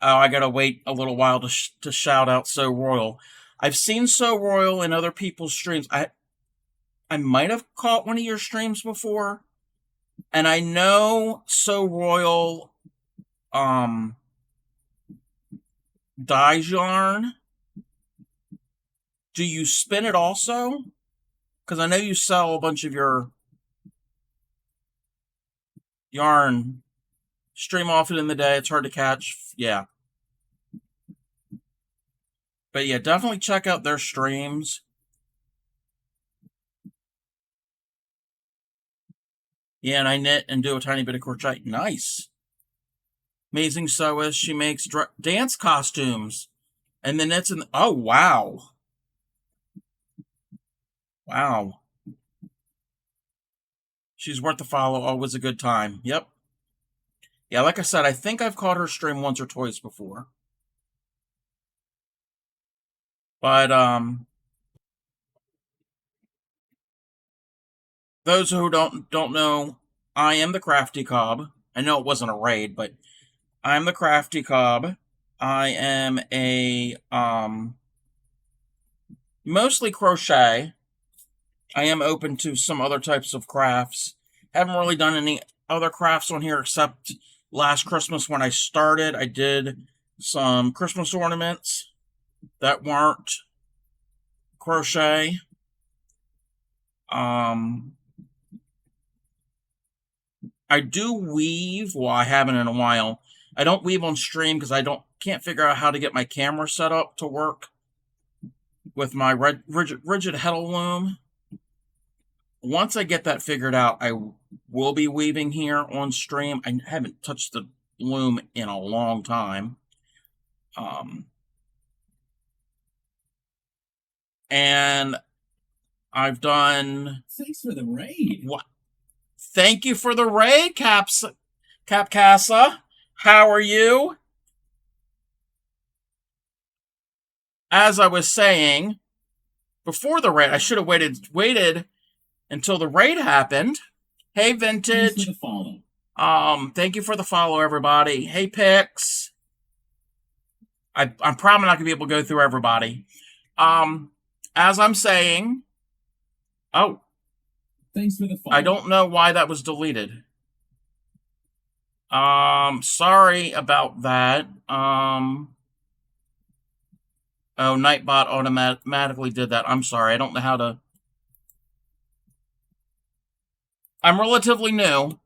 Oh, I gotta wait a little while to shout out So Royal. I've seen So Royal in other people's streams. I might have caught one of your streams before, and I know So Royal dyes yarn. Do you spin it also? Because I know you sell a bunch of your yarn. Stream often in the day. It's hard to catch. Yeah. But yeah, definitely check out their streams. Yeah, and I knit and do a tiny bit of crochet. Nice. Amazing sewist. She makes dance costumes. And then it's oh, wow. Wow. She's worth the follow. Always a good time. Yep. Yeah, like I said, I think I've caught her stream once or twice before. But those who don't know, I am the Crafty Cobb. I know it wasn't a raid, but I'm the Crafty Cobb. I am a mostly crochet. I am open to some other types of crafts. Haven't really done any other crafts on here except last Christmas when I started. I did some Christmas ornaments that weren't crochet. I do weave. Well, I haven't in a while. I don't weave on stream because can't figure out how to get my camera set up to work with my rigid heddle loom. Once I get that figured out, I will be weaving here on stream. I haven't touched the loom in a long time. And I've done... Thanks for the raid. What? Thank you for the raid, Capcasa. How are you? As I was saying, before the raid, I should have waited until the raid happened. Hey, Vintage. Thanks for the follow. Thank you for the follow, everybody. Hey, Pix. I'm probably not gonna be able to go through everybody. As I'm saying, oh, thanks for the follow. I don't know why that was deleted. Sorry about that. Oh, Nightbot automatically did that. I'm sorry. I don't know how to. I'm relatively new.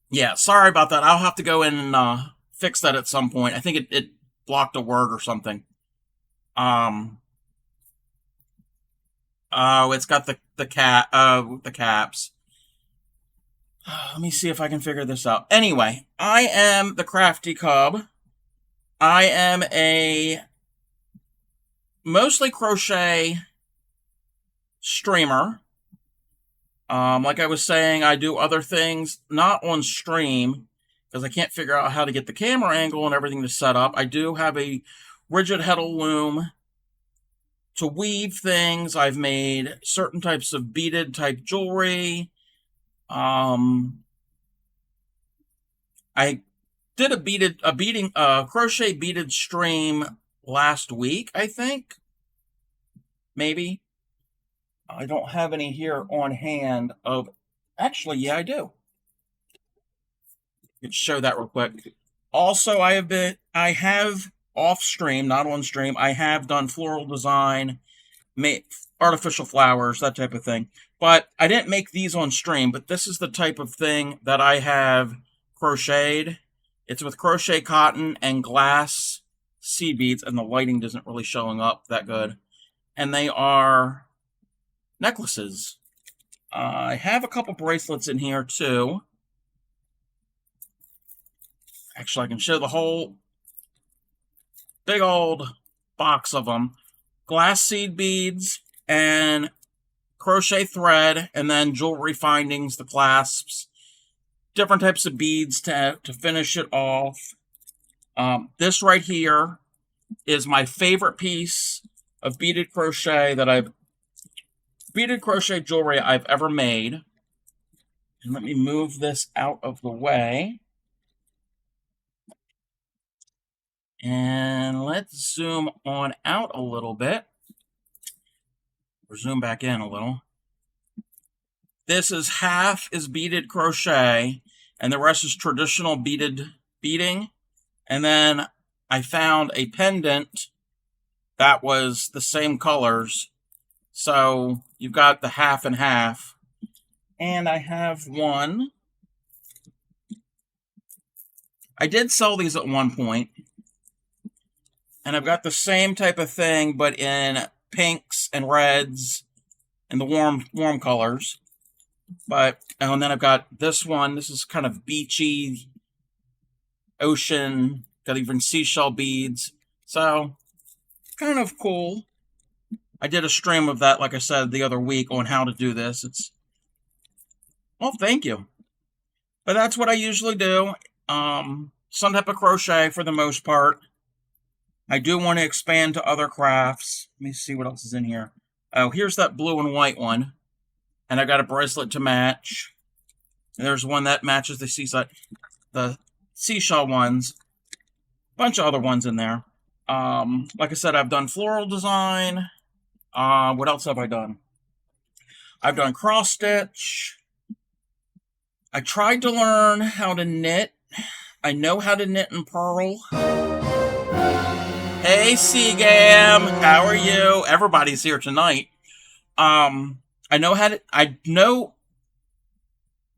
Yeah, sorry about that. I'll have to go in and fix that at some point. I think it blocked a word or something. Oh, it's got the caps. Let me see if I can figure this out. Anyway, I am the Crafty Cub. I am a mostly crochet streamer. Like I was saying, I do other things, not on stream, because I can't figure out how to get the camera angle and everything to set up. I do have a rigid heddle loom to weave things. I've made certain types of beaded type jewelry. I did a crochet beaded stream last week, I think. Maybe. I don't have any here on hand of... Actually, yeah, I do. Let's show that real quick. Also, I have off stream, not on stream, I have done floral design, artificial flowers, that type of thing. But I didn't make these on stream, but this is the type of thing that I have crocheted. It's with crochet cotton and glass seed beads, and the lighting isn't really showing up that good. And they are necklaces. I have a couple bracelets in here too. Actually, I can show the whole big old box of them. Glass seed beads and crochet thread, and then jewelry findings, the clasps, different types of beads to finish it off. This right here is my favorite piece of beaded crochet jewelry I've ever made. And let me move this out of the way. And let's zoom on out a little bit. Or zoom back in a little. This is half is beaded crochet, and the rest is traditional beading. And then I found a pendant that was the same colors. So you've got the half and half. And I have one. I did sell these at one point. And I've got the same type of thing, but in pinks and reds and the warm colors. And then I've got this one. This is kind of beachy, ocean, got even seashell beads. So, kind of cool. I did a stream of that, like I said, the other week on how to do this. Well, thank you. But that's what I usually do. Some type of crochet for the most part. I do want to expand to other crafts. Let me see what else is in here. Oh, here's that blue and white one. And I got a bracelet to match. And there's one that matches the seashell ones. Bunch of other ones in there. Like I said, I've done floral design. What else have I done? I've done cross stitch. I tried to learn how to knit. I know how to knit and purl. Hey, Seagam, how are you? Everybody's here tonight. I know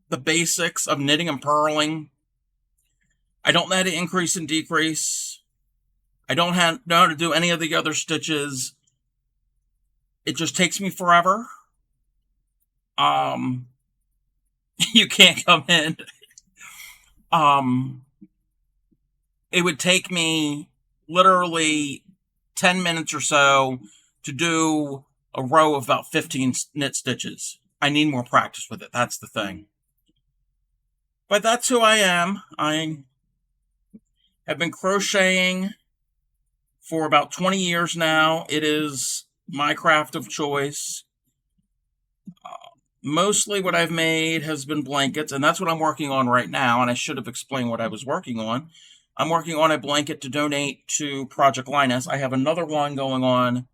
the basics of knitting and purling. I don't know how to increase and decrease. I don't know how to do any of the other stitches. It just takes me forever. You can't come in. It would take me literally 10 minutes or so to do a row of about 15 knit stitches. I need more practice with it. That's the thing. But that's who I am. I have been crocheting for about 20 years now. It is my craft of choice. Mostly what I've made has been blankets, and that's what I'm working on right now, and I should have explained what I was working on. I'm working on a blanket to donate to Project Linus. I have another one going on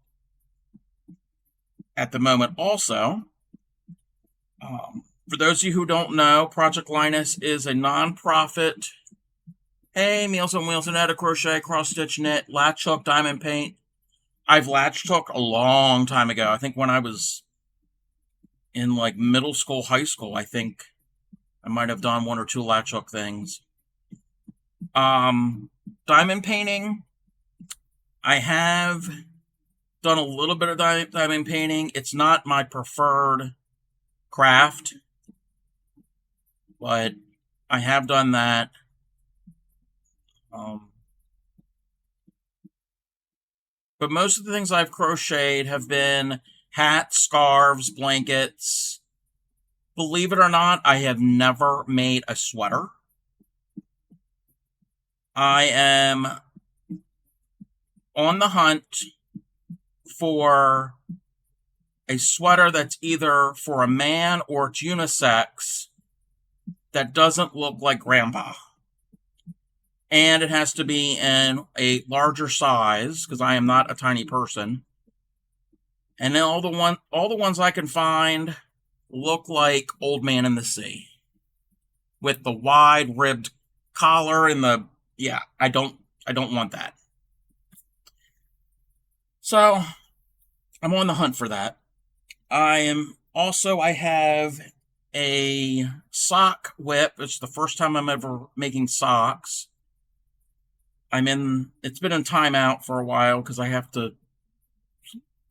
at the moment also. For those of you who don't know, Project Linus is a non-profit. Hey, Meals on Wheels, and how to crochet, cross-stitch, knit, latch hook, diamond paint. I've latch hook a long time ago. I think when I was in like middle school, high school, I think I might have done 1 or 2 latch hook things. Diamond painting, I have done a little bit of diamond painting. It's not my preferred craft, but I have done that. But most of the things I've crocheted have been hats, scarves, blankets. Believe it or not, I have never made a sweater. I am on the hunt for a sweater that's either for a man or it's unisex that doesn't look like grandpa. And it has to be in a larger size, because I am not a tiny person. And then all the ones I can find look like Old Man in the Sea, with the wide ribbed collar and I don't want that. So I'm on the hunt for that. I have a sock whip. It's the first time I'm ever making socks. It's been in timeout for a while because I have to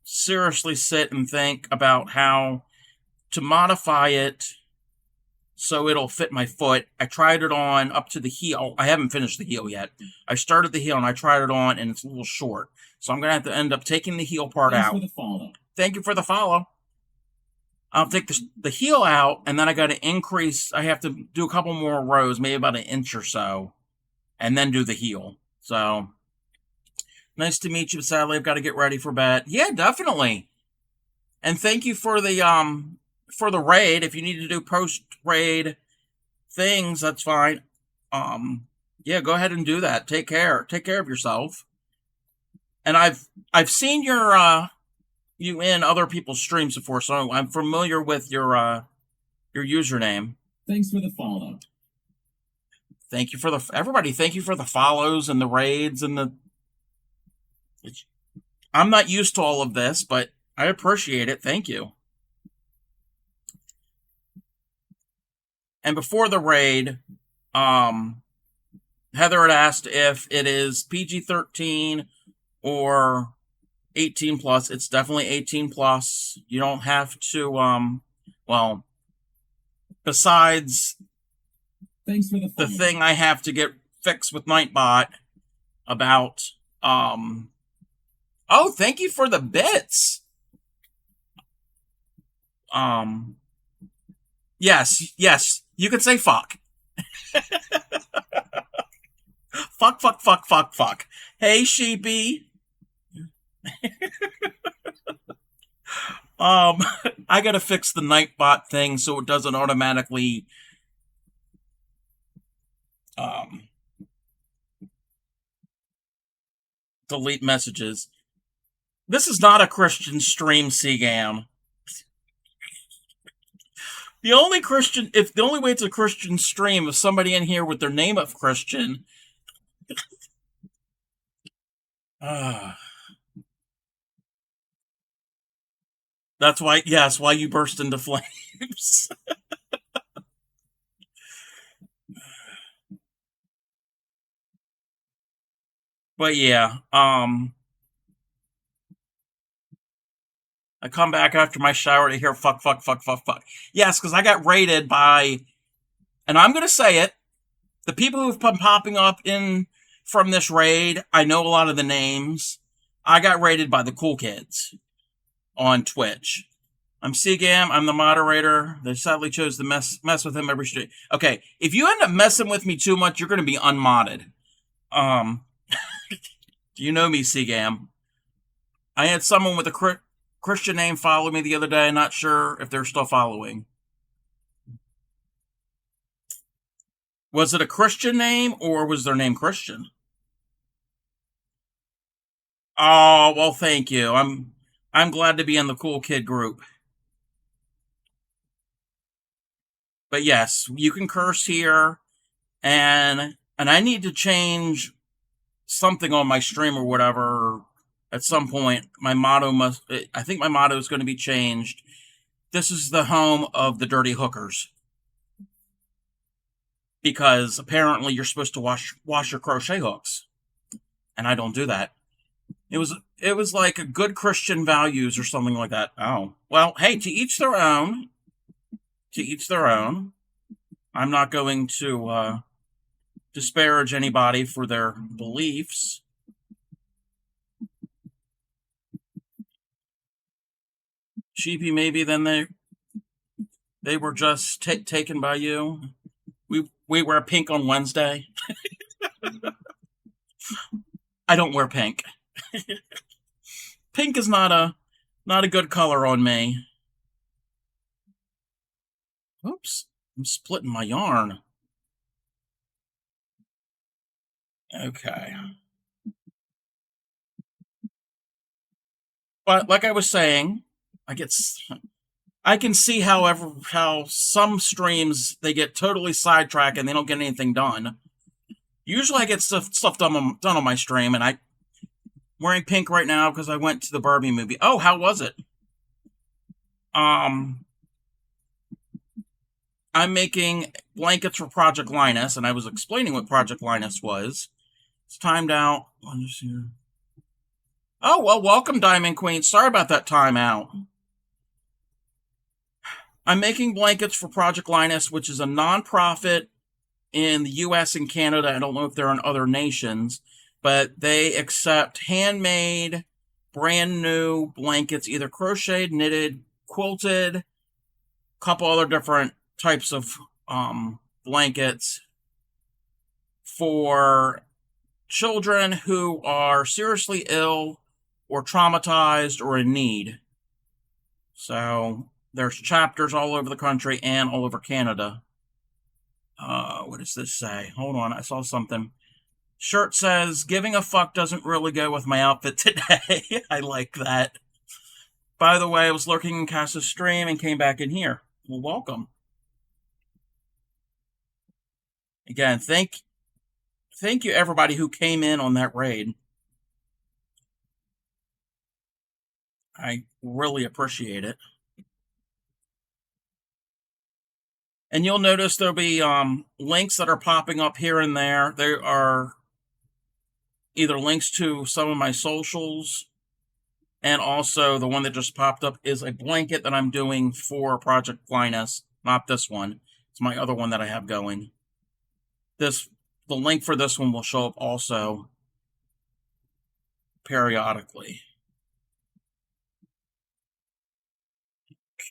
seriously sit and think about how to modify it so it'll fit my foot. I tried it on up to the heel. I haven't finished the heel yet. I started the heel and I tried it on and it's a little short. So I'm going to have to end up taking the heel part out. Thanks for the follow. Thank you for the follow. I'll take the heel out and then I got to increase. I have to do a couple more rows, maybe about an inch or so, and then do the heel. So, nice to meet you. Sadly, I've got to get ready for bed. Yeah, definitely. And thank you for the raid. If you need to do post-raid things, that's fine. Yeah, go ahead and do that. Take care. Take care of yourself. And I've seen you in other people's streams before, so I'm familiar with your username. Thanks for the follow. Thank you for everybody. Thank you for the follows and the raids and I'm not used to all of this, but I appreciate it. Thank you. And before the raid, Heather had asked if it is PG-13 or 18 plus. It's definitely 18 plus. You don't have to, besides Thanks for the the follow. thing I have to get fixed with Nightbot about, oh, thank you for the bits. Yes, you could say fuck. Fuck. Hey, sheepy. I gotta fix the Nightbot thing so it doesn't automatically delete messages. This is not a Christian stream, Seagam. The only way it's a Christian stream, if somebody in here with their name of Christian. That's why, yes, why you burst into flames. But yeah, I come back after my shower to hear fuck. Yes, because I got raided by, and I'm gonna say it, the people who've been popping up in from this raid, I know a lot of the names. I got raided by the cool kids on Twitch. I'm Seagam. I'm the moderator. They sadly chose to mess with him every stream. Okay, if you end up messing with me too much, you're going to be unmodded. You know me, Seagam. I had someone with a Christian name follow me the other day. Not sure if they're still following. Was it a Christian name or was their name Christian? Oh, well, thank you. I'm glad to be in the cool kid group. But yes, you can curse here, and I need to change something on my stream or whatever at some point. I think my motto is going to be changed. This is the home of the dirty hookers. Because apparently you're supposed to wash your crochet hooks. And I don't do that. It was like a good Christian values or something like that. Oh. Well, hey, to each their own. To each their own. I'm not going to disparage anybody for their beliefs. Sheepy, maybe then they were just taken by you. We wear pink on Wednesday. I don't wear pink. Pink is not a good color on me. Oops, I'm splitting my yarn. Okay. But like I was saying, I can see how some streams they get totally sidetracked and they don't get anything done. Usually I get stuff done on my stream, and I'm wearing pink right now because I went to the Barbie movie. Oh, how was it? I'm making blankets for Project Linus, and I was explaining what Project Linus was. It's timed out. Oh, well, welcome, Diamond Queen. Sorry about that timeout. I'm making blankets for Project Linus, which is a nonprofit in the US and Canada. I don't know if they're in other nations, but they accept handmade, brand new blankets, either crocheted, knitted, quilted, a couple other different types of blankets for children who are seriously ill or traumatized or in need. So there's chapters all over the country and all over Canada. What does this say? Hold on, I saw something. Shirt says, giving a fuck doesn't really go with my outfit today. I like that. By the way, I was lurking in Cass's stream and came back in here. Well, welcome. Again, thank you everybody who came in on that raid. I really appreciate it. And you'll notice there'll be links that are popping up here and there. There are either links to some of my socials, and also the one that just popped up is a blanket that I'm doing for Project Linus. Not this one. It's my other one that I have going. The link for this one will show up also periodically.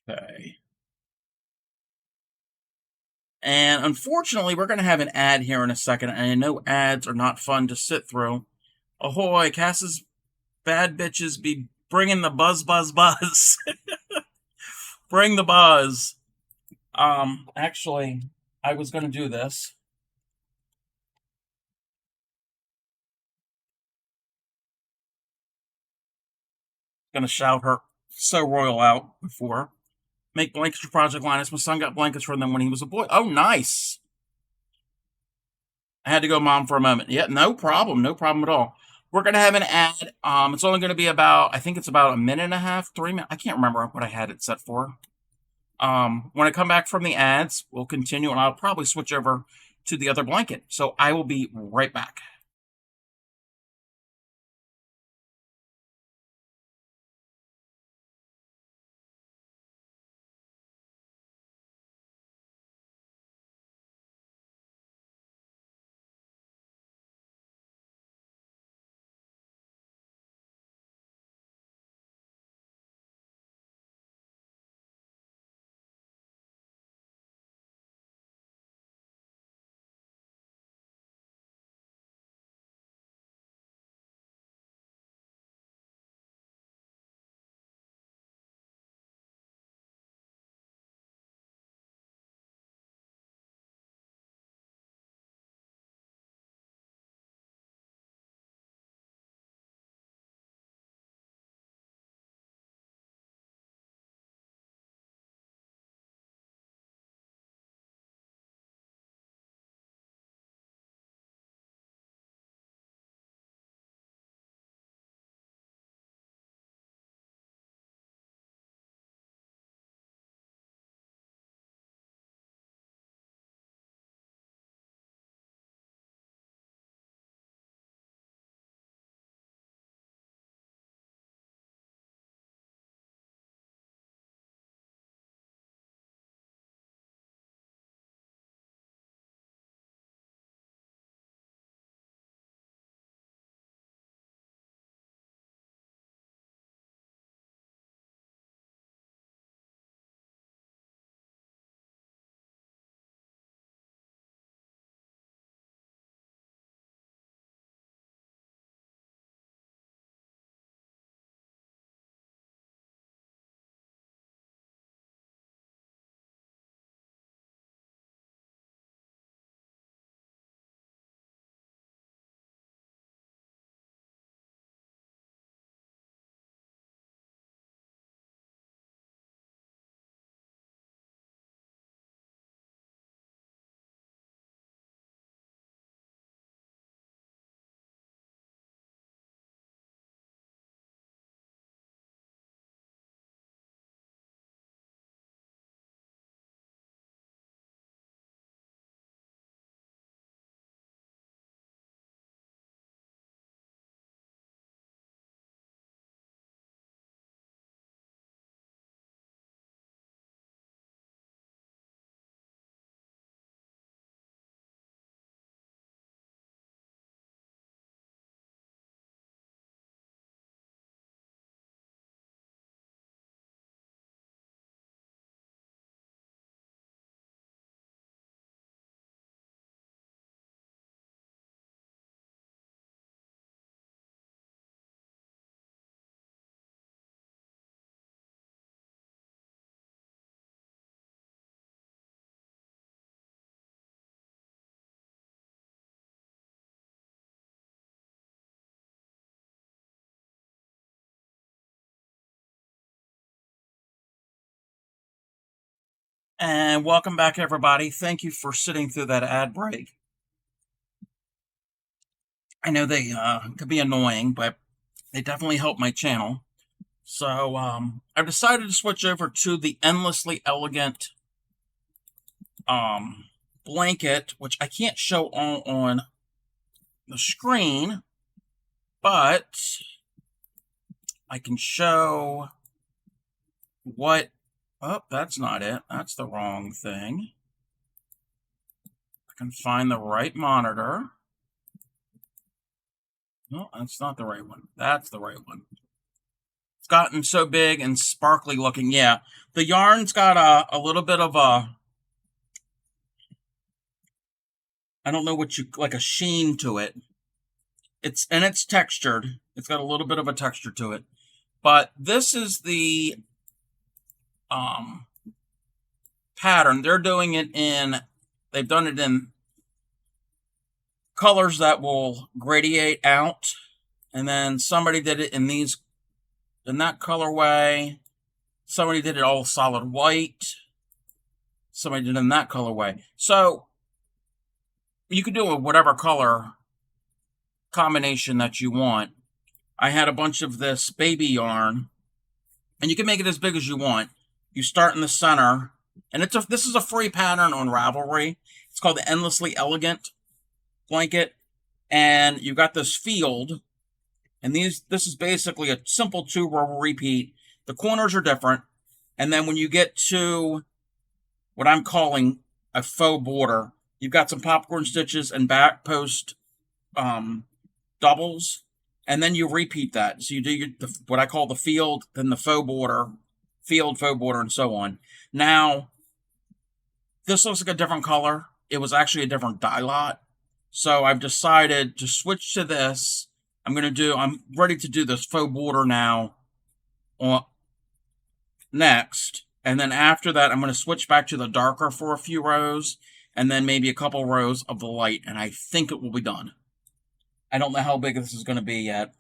Okay. And unfortunately, we're going to have an ad here in a second, and I know ads are not fun to sit through. Ahoy, Cass's bad bitches be bringing the buzz, buzz, buzz. Bring the buzz. Actually, I was going to do this. Going to shout her so royal out before. Make blankets for Project Linus. My son got blankets for them when he was a boy. Oh, nice. I had to go mom for a moment. Yeah, no problem. No problem at all. We're going to have an ad. It's only going to be about, I think it's about a minute and a half, 3 minutes. I can't remember what I had it set for. When I come back from the ads, we'll continue, and I'll probably switch over to the other blanket. So I will be right back. And welcome back, everybody. Thank you for sitting through that ad break. I know they could be annoying, but they definitely help my channel. So I've decided to switch over to the Endlessly Elegant blanket, which I can't show on the screen, but I can show what. Oh, that's not it. That's the wrong thing. can find the right monitor. No, that's not the right one. That's the right one. It's gotten so big and sparkly looking. Yeah, the yarn's got a little bit of a, I don't know what you, like a sheen to it. It's textured. It's got a little bit of a texture to it. But this is the pattern. They're doing it in, they've done it in colors that will gradiate out. And then somebody did it in that colorway. Somebody did it all solid white. Somebody did it in that colorway. So you can do it whatever color combination that you want. I had a bunch of this baby yarn, and you can make it as big as you want. You start in the center, and this is a free pattern on Ravelry. It's called the Endlessly Elegant blanket, and you've got this field, and this is basically a simple 2-row repeat. The corners are different, and then when you get to what I'm calling a faux border, you've got some popcorn stitches and back post doubles, and then you repeat that. So you do what I call the field, then the faux border, field, faux border, and so on. Now, this looks like a different color. It was actually a different dye lot. So I've decided to switch to this. I'm ready to do this faux border now next. And then after that, I'm going to switch back to the darker for a few rows, and then maybe a couple rows of the light, and I think it will be done. I don't know how big this is going to be yet.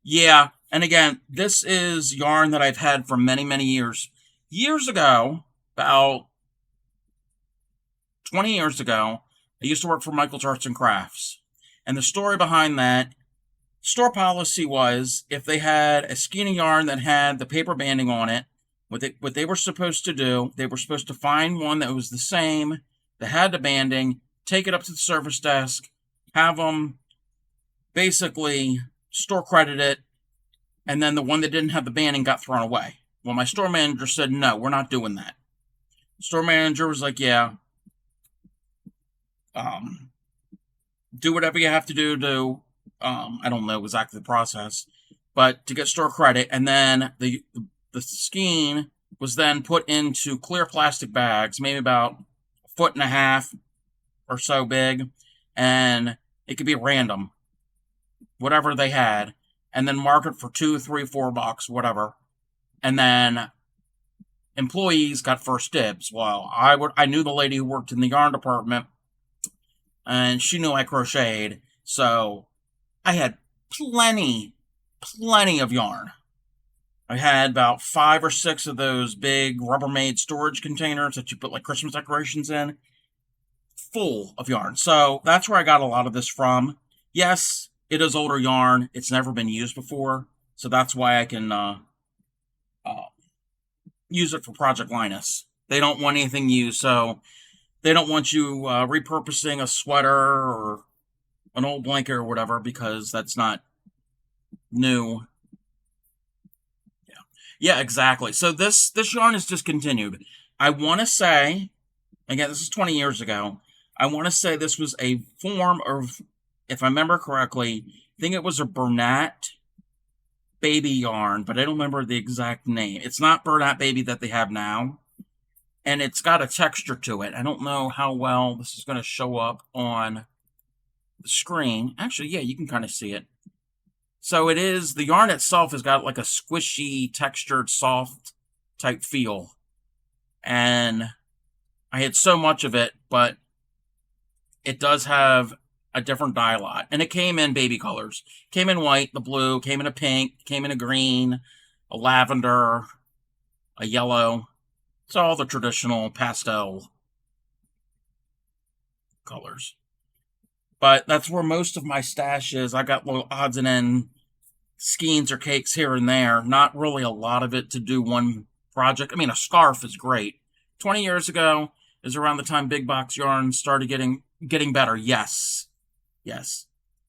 Yeah, and again, this is yarn that I've had for many, many years. Years ago, about 20 years ago, I used to work for Michael's Arts and Crafts. And the story behind that, store policy was, if they had a skein of yarn that had the paper banding on it, what they were supposed to do, they were supposed to find one that was the same, that had the banding, take it up to the service desk, have them basically store credit it, and then the one that didn't have the banding got thrown away. Well, my store manager said, no, we're not doing that. The store manager was like, yeah, do whatever you have to do to, I don't know exactly the process, but to get store credit. And then the skein was then put into clear plastic bags, maybe about 1.5 feet or so big, and it could be random, whatever they had, and then mark it for $2, $3, $4, whatever. And then employees got first dibs. Well, I knew the lady who worked in the yarn department, and she knew I crocheted, so I had plenty of yarn. I had about 5 or 6 of those big Rubbermaid storage containers that you put like Christmas decorations in, full of yarn. So that's where I got a lot of this from. Yes, it is older yarn. It's never been used before, so that's why I can use it for Project Linus. They don't want anything used, so they don't want you repurposing a sweater or an old blanket or whatever, because that's not new. Yeah, exactly. So this yarn is discontinued. I want to say, again, this is 20 years ago. I want to say this was a form of, if I remember correctly, I think it was a Bernat baby yarn, but I don't remember the exact name. It's not Bernat baby that they have now, and it's got a texture to it. I don't know how well this is going to show up on the screen. Actually, yeah, you can kind of see it. So it is, the yarn itself has got like a squishy, textured, soft type feel. And I had so much of it, but it does have a different dye lot. And it came in baby colors. Came in white, the blue, came in a pink, came in a green, a lavender, a yellow. It's all the traditional pastel colors. But that's where most of my stash is. I got little odds and ends, skeins or cakes here and there. Not really a lot of it to do one project. I mean, a scarf is great. 20 years ago is around the time big box yarn started getting better. Yes.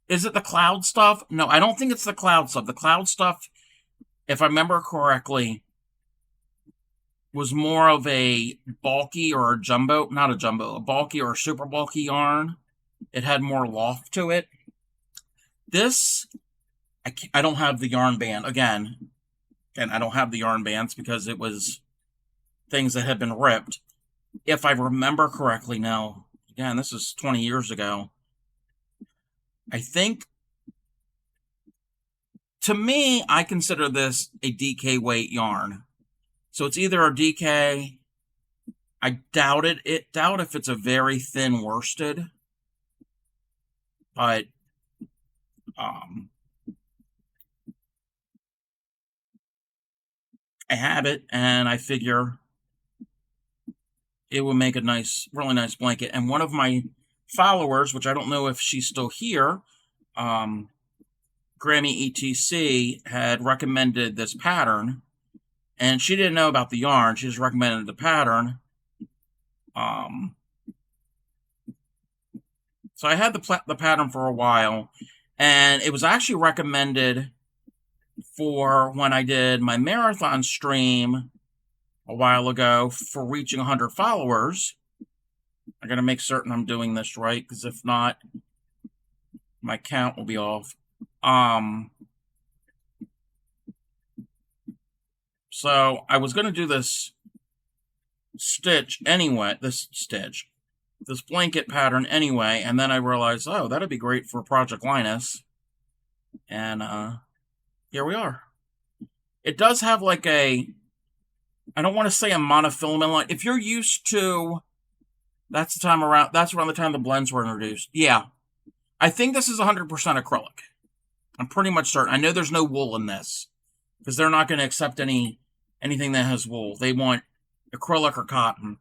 Is it the cloud stuff? No, I don't think it's the cloud stuff. The cloud stuff, if I remember correctly, was more of a bulky or a jumbo, not a jumbo, a bulky or a super bulky yarn. It had more loft to it. This, I don't have the yarn band. Again, I don't have the yarn bands because it was things that had been ripped. If I remember correctly now, again, this is 20 years ago. I think, to me, I consider this a DK weight yarn. So it's either a DK, I doubt it. Doubt if it's a very thin worsted. But, I have it, and I figure it will make a nice, really nice blanket. And one of my followers, which I don't know if she's still here, Grammy ETC, had recommended this pattern, and she didn't know about the yarn. She just recommended the pattern. So I had the pattern for a while, and it was actually recommended for when I did my marathon stream a while ago for reaching 100 followers. I gotta make certain I'm doing this right, because if not, my count will be off. So I was gonna do this stitch anyway, this blanket pattern anyway, and then I realized, oh, that'd be great for Project Linus. And here we are. It does have like a, I don't want to say a monofilament line. If you're used to, that's around the time the blends were introduced. Yeah. I think this is 100% acrylic. I'm pretty much certain. I know there's no wool in this, because they're not going to accept anything that has wool. They want acrylic or cotton.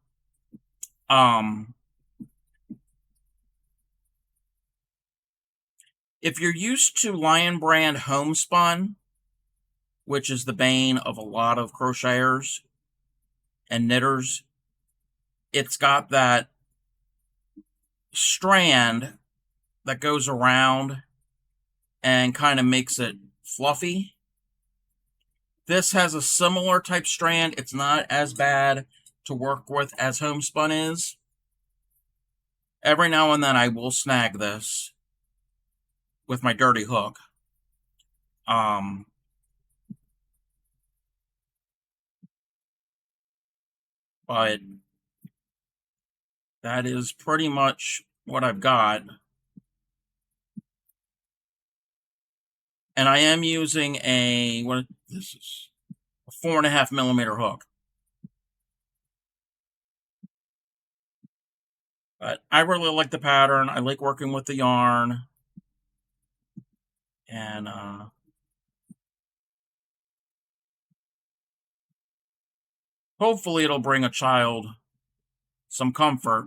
If you're used to Lion Brand homespun, which is the bane of a lot of crocheters and knitters, it's got that strand that goes around and kind of makes it fluffy. This has a similar type strand. It's not as bad to work with as homespun is. Every now and then I will snag this with my dirty hook. But that is pretty much what I've got. And I am using a 4.5 millimeter hook. But I really like the pattern. I like working with the yarn. And hopefully it'll bring a child some comfort.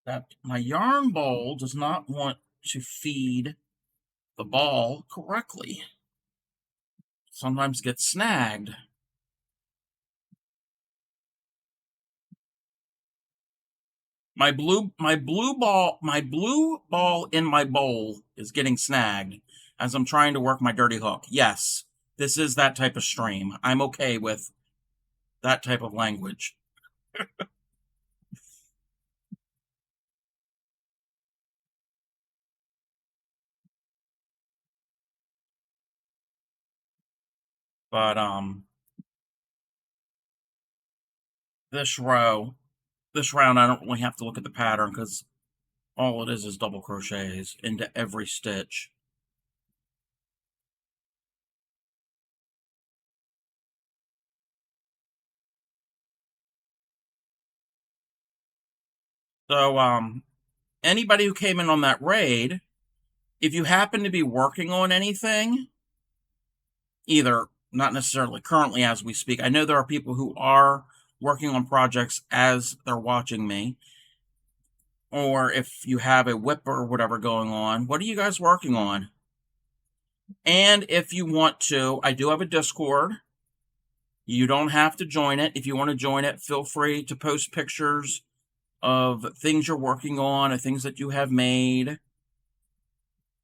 That my yarn bowl does not want to feed the ball correctly. Sometimes gets snagged. My blue ball in my bowl is getting snagged as I'm trying to work my dirty hook. Yes, this is that type of stream. I'm okay with that type of language. But this round I don't really have to look at the pattern, because all it is double crochets into every stitch. So anybody who came in on that raid, if you happen to be working on anything, either not necessarily currently as we speak, I know there are people who are working on projects as they're watching me, or if you have a whip or whatever going on, what are you guys working on? And if you want to, I do have a Discord. You don't have to join it. If you want to join it, feel free to post pictures of things you're working on, or things that you have made.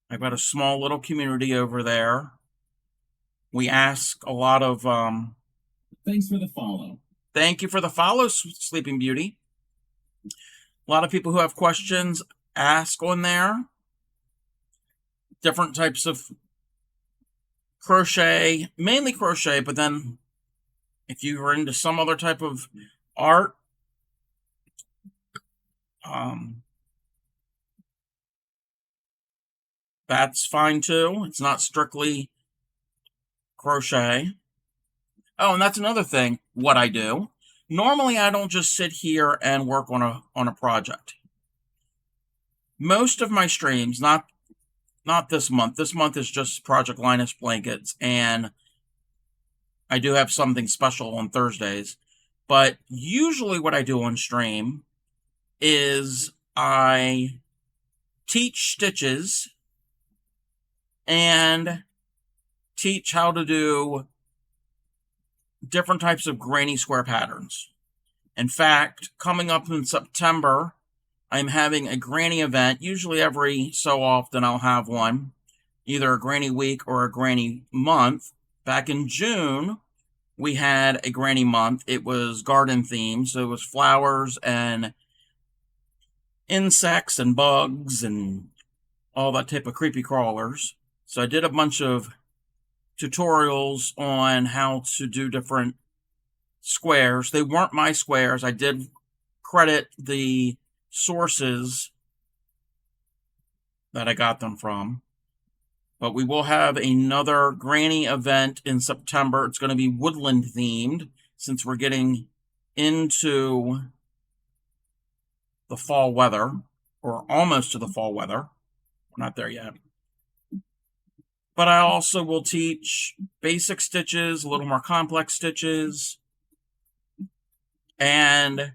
I've got a small little community over there. We ask a lot of Thanks for the follow. thank you for the follow, Sleeping Beauty. A lot of people who have questions ask on there. Different types of crochet, mainly crochet, but then if you are into some other type of art, that's fine too. It's not strictly crochet. Oh, and that's another thing, what I do. Normally, I don't just sit here and work on a project. Most of my streams, not this month. This month is just Project Linus blankets, and I do have something special on Thursdays. But usually what I do on stream is I teach stitches and teach how to do different types of granny square patterns. In fact, coming up in September, I'm having a granny event. Usually every so often I'll have one, either a granny week or a granny month. Back in June, we had a granny month. It was garden themed, so it was flowers and insects and bugs and all that type of creepy crawlers. So I did a bunch of tutorials on how to do different squares. They weren't my squares. I did credit the sources that I got them from. But we will have another granny event in September. It's going to be woodland themed since we're getting into the fall weather, or almost to the fall weather. We're not there yet. But I also will teach basic stitches, a little more complex stitches. And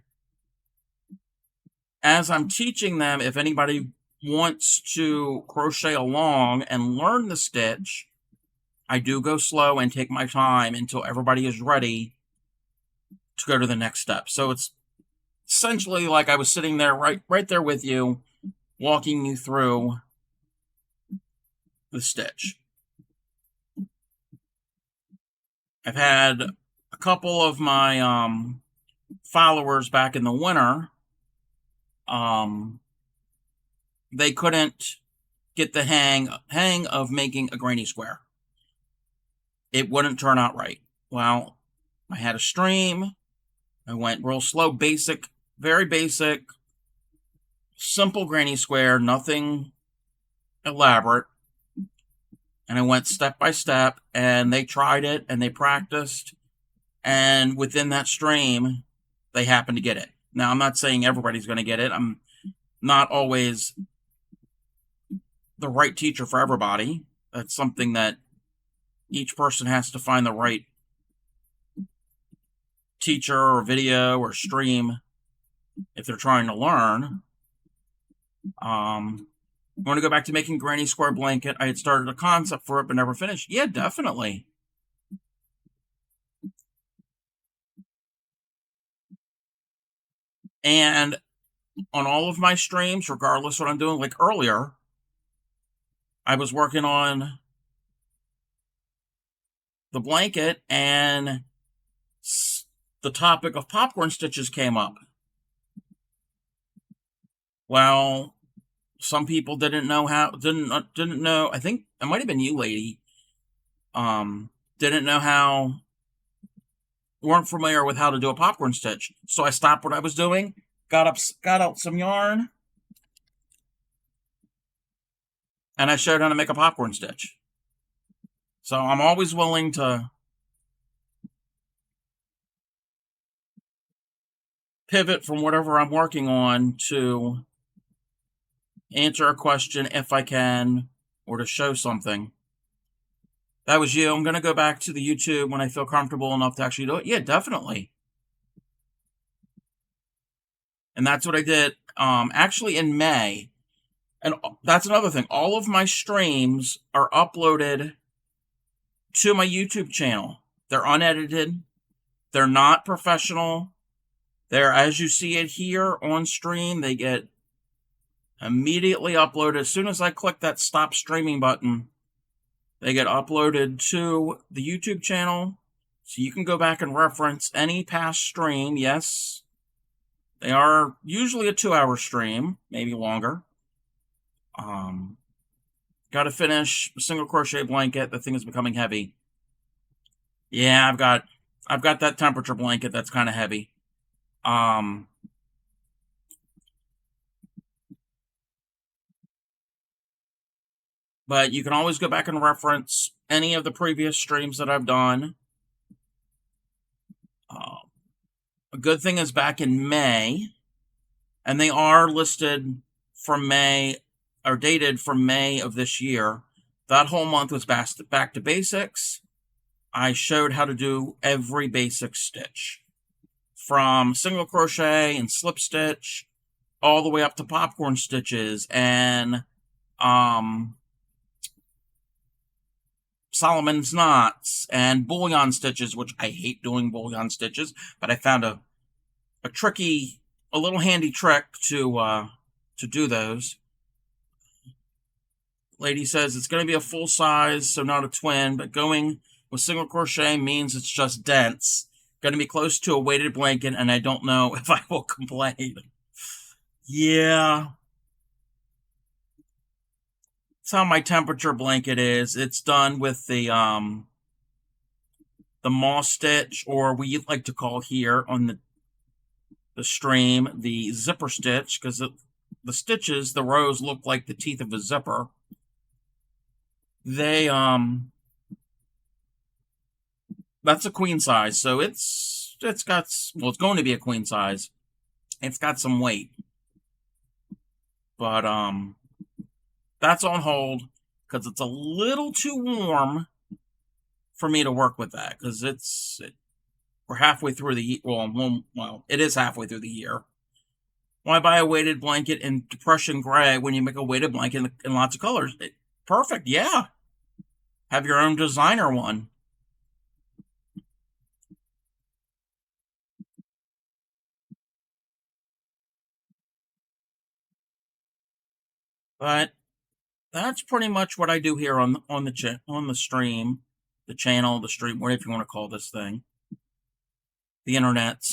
as I'm teaching them, if anybody wants to crochet along and learn the stitch, I do go slow and take my time until everybody is ready to go to the next step. So it's essentially like I was sitting there right there with you, walking you through the stitch. I've had a couple of my followers back in the winter. They couldn't get the hang of making a granny square. It wouldn't turn out right. Well, I had a stream. I went real slow, basic, very basic, simple granny square, nothing elaborate. And I went step by step, and they tried it, and they practiced. And within that stream, they happened to get it. Now, I'm not saying everybody's going to get it. I'm not always the right teacher for everybody. That's something that each person has to find the right teacher or video or stream if they're trying to learn. I want to go back to making granny square blanket. I had started a concept for it but never finished. Yeah, definitely. And on all of my streams, regardless what I'm doing, like earlier, I was working on the blanket and the topic of popcorn stitches came up. Well, some people didn't know how, didn't know, I think it might have been you, lady, didn't know how, weren't familiar with how to do a popcorn stitch. So I stopped what I was doing, got out some yarn, and I showed how to make a popcorn stitch. So I'm always willing to pivot from whatever I'm working on to answer a question if I can, or to show something. That was you. I'm going to go back to the YouTube when I feel comfortable enough to actually do it. Yeah, definitely. And that's what I did actually in May. And that's another thing. All of my streams are uploaded to my YouTube channel. They're unedited. They're not professional. They're, as you see it here on stream, they get immediately uploaded. As soon as I click that stop streaming button, they get uploaded to the YouTube channel. So you can go back and reference any past stream. Yes, they are usually a 2-hour stream, maybe longer. Got to finish a single crochet blanket. The thing is becoming heavy. Yeah, I've got that temperature blanket that's kind of heavy. But you can always go back and reference any of the previous streams that I've done. A good thing is back in May, and they are listed from May, or dated from May of this year. That whole month was back to basics. I showed how to do every basic stitch, from single crochet and slip stitch all the way up to popcorn stitches and Solomon's knots and bullion stitches, which I hate doing bullion stitches, but I found a little handy trick to do those. Lady says it's going to be a full size, so not a twin, but going with single crochet means it's just dense. Going to be close to a weighted blanket, and I don't know if I will complain. Yeah. That's how my temperature blanket is. It's done with the moss stitch, or we like to call here on the stream the zipper stitch, because the stitches, the rows, look like the teeth of a zipper. They that's a queen size, so it's got, well, it's going to be a queen size. It's got some weight, but that's on hold because it's a little too warm for me to work with that, because we're halfway through the year. Well, it is halfway through the year. Why buy a weighted blanket in depression gray when you make a weighted blanket in lots of colors? Perfect, yeah. Have your own designer one. But that's pretty much what I do here on the stream, the channel, the stream, whatever you want to call this thing, the internet.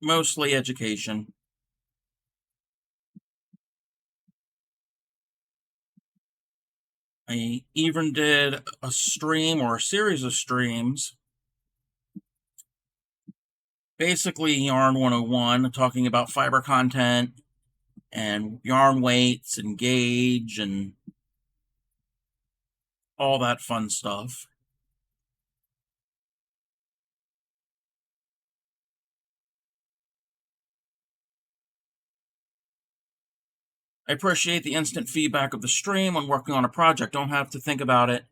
Mostly education. I even did a stream, or a series of streams, basically Yarn 101, talking about fiber content and yarn weights and gauge and all that fun stuff. I appreciate the instant feedback of the stream when working on a project. Don't have to think about it.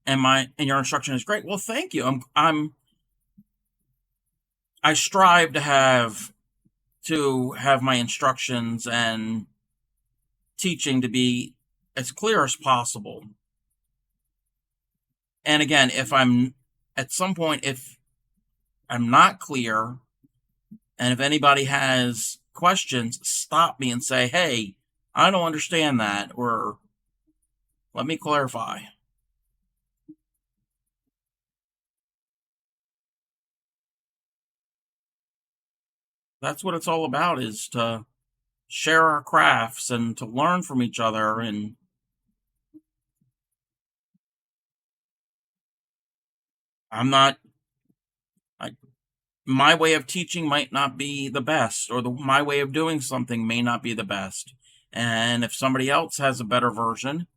And your instruction is great. Well, thank you. I strive to have my instructions and teaching to be as clear as possible. And again, if I'm at some point, if I'm not clear, and if anybody has questions, stop me and say, hey, I don't understand that, or let me clarify. That's what it's all about, is to share our crafts and to learn from each other. And my way of teaching might not be the best, or my way of doing something may not be the best. And if somebody else has a better version,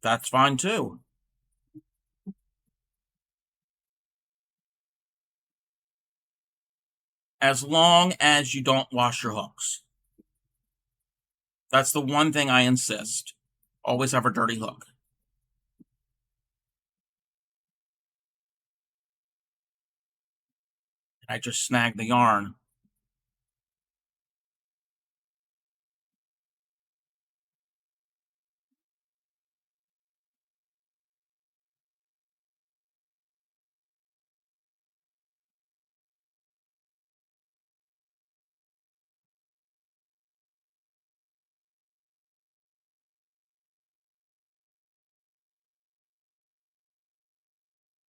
that's fine too. As long as you don't wash your hooks. That's the one thing I insist. Always have a dirty hook. I just snagged the yarn.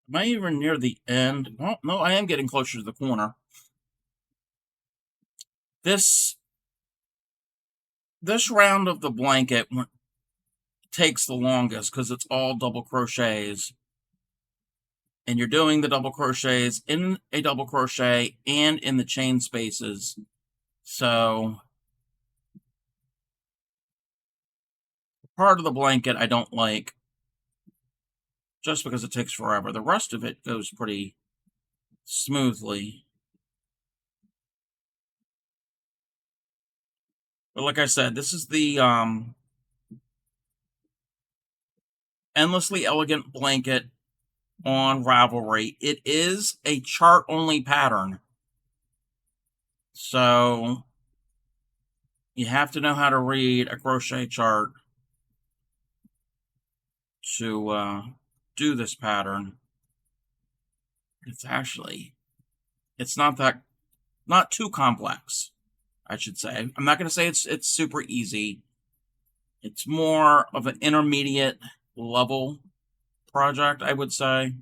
Am I even near the end? Well, no, I am getting closer to the corner. This round of the blanket takes the longest because it's all double crochets. And you're doing the double crochets in a double crochet and in the chain spaces. So part of the blanket I don't like just because it takes forever. The rest of it goes pretty smoothly. But like I said, this is the Endlessly Elegant blanket on Ravelry. It is a chart only pattern. So you have to know how to read a crochet chart to do this pattern. It's not too complex, I should say. I'm not going to say it's super easy. It's more of an intermediate level project, I would say.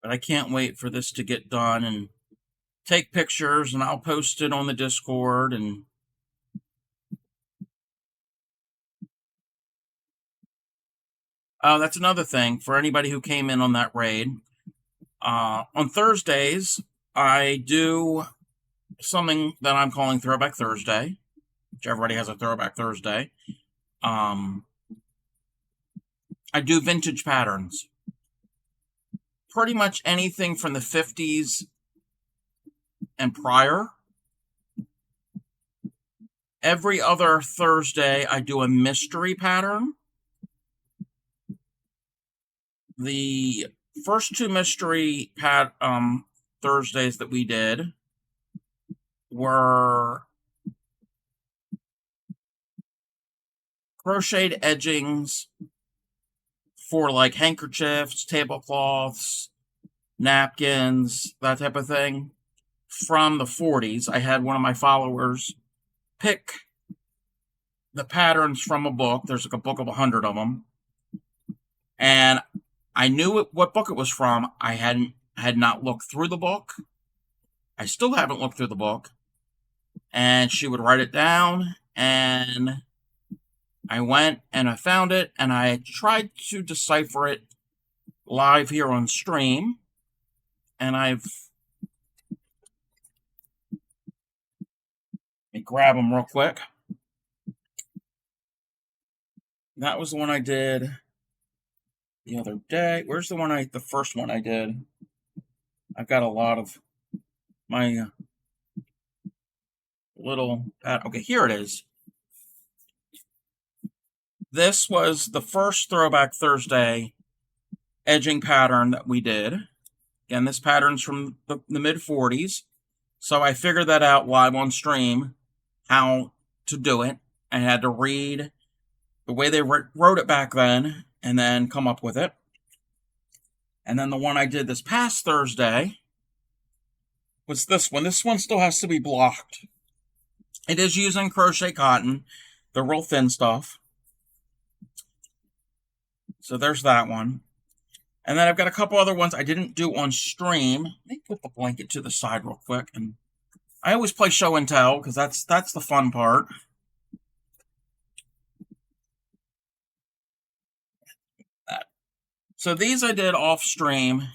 But I can't wait for this to get done and take pictures, and I'll post it on the Discord. And that's another thing for anybody who came in on that raid. On Thursdays, I do something that I'm calling Throwback Thursday, which everybody has a Throwback Thursday. I do vintage patterns. Pretty much anything from the 50s and prior. Every other Thursday, I do a mystery pattern. The first two mystery Thursdays that we did were crocheted edgings for like handkerchiefs, tablecloths, napkins, that type of thing from the 40s. I had one of my followers pick the patterns from a book. There's like a book of 100 of them. And I knew what book it was from. I had not looked through the book. I still haven't looked through the book. And she would write it down, and I went and I found it, and I tried to decipher it live here on stream. And let me grab them real quick. That was the one I did the other day. Where's the first one I did? I've got a lot of my little, okay, here it is. This was the first Throwback Thursday edging pattern that we did. Again, this pattern's from the mid 40s. So I figured that out live on stream, how to do it. I had to read the way they wrote it back then and then come up with it. And then the one I did this past Thursday was this one. This one still has to be blocked. It is using crochet cotton, the real thin stuff. So there's that one. And then I've got a couple other ones I didn't do on stream. Let me put the blanket to the side real quick. And I always play show and tell because that's the fun part. So these I did off stream.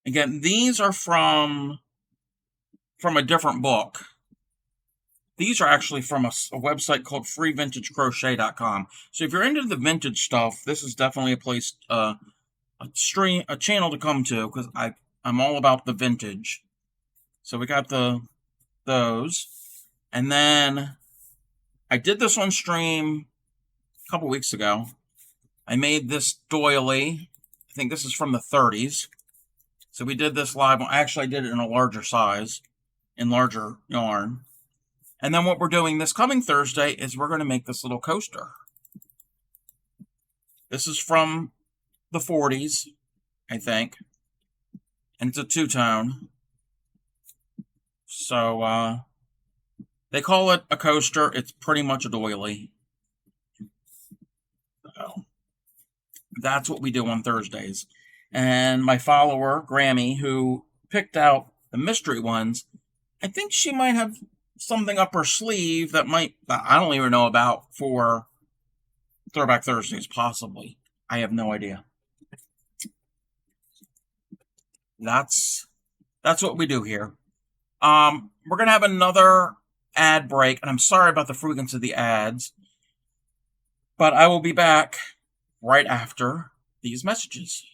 Again, these are from a different book. These are actually from a website called freevintagecrochet.com. So if you're into the vintage stuff, this is definitely a place, a channel to come to, because I'm all about the vintage. So we got those. And then I did this on stream a couple weeks ago. I made this doily. I think this is from the 30s. So we did this live. Actually, I did it in a larger size, in larger yarn. And then what we're doing this coming Thursday is we're going to make this little coaster. This is from the 40s, I think. And it's a two-tone. So they call it a coaster. It's pretty much a doily. So that's what we do on Thursdays. And my follower, Grammy, who picked out the mystery ones, I think she might have something up her sleeve that I don't even know about for Throwback Thursdays, possibly. I have no idea. That's what we do here. We're gonna have another ad break, and I'm sorry about the frequency of the ads, but I will be back right after these messages.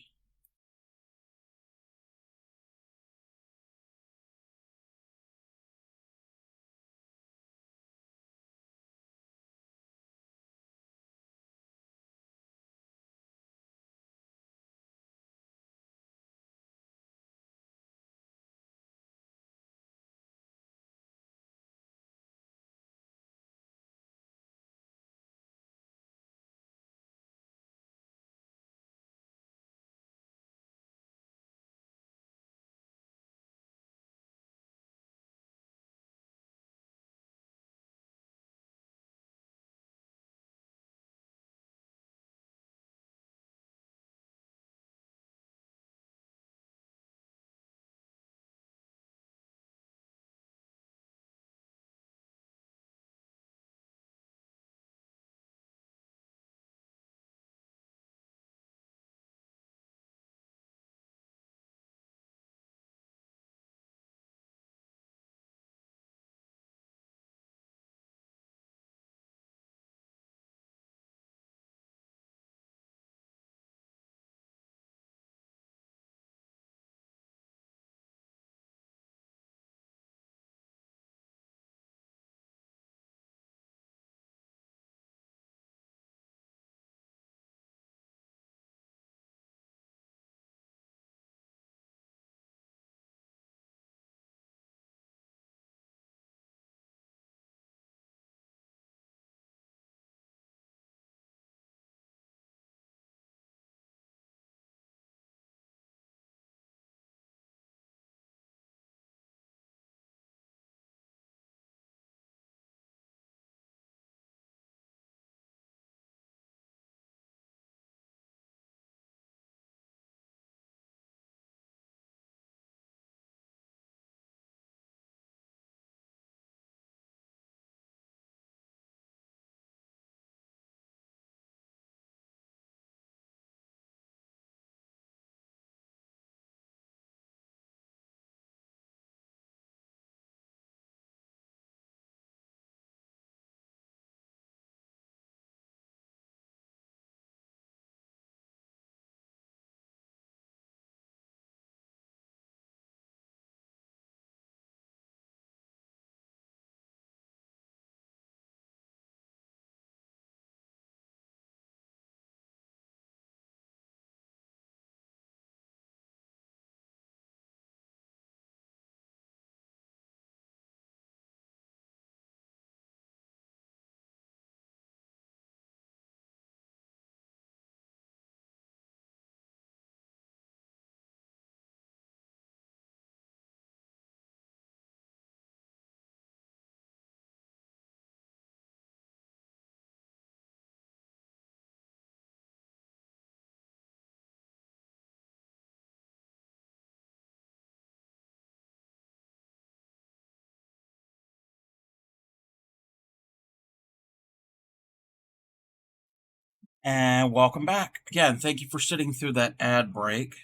And welcome back. Again, thank you for sitting through that ad break.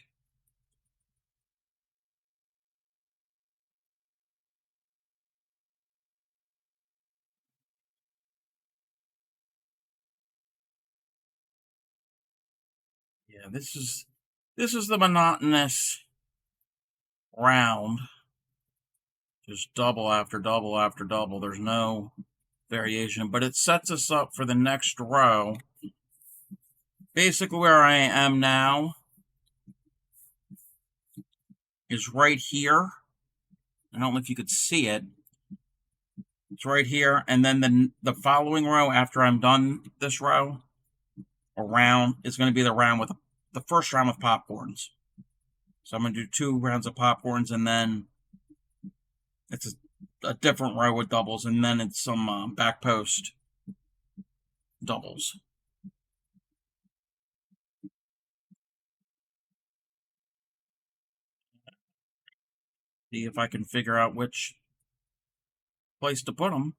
Yeah, this is the monotonous round. Just double after double after double. There's no variation, but it sets us up for the next row. Basically where I am now. is right here. I don't know if you could see it. It's right here, and then the following row after I'm done this row, a round is going to be the round with the first round with popcorns. So I'm going to do 2 rounds of popcorns, and then it's a different row with doubles, and then it's some back post doubles. See if I can figure out which place to put them.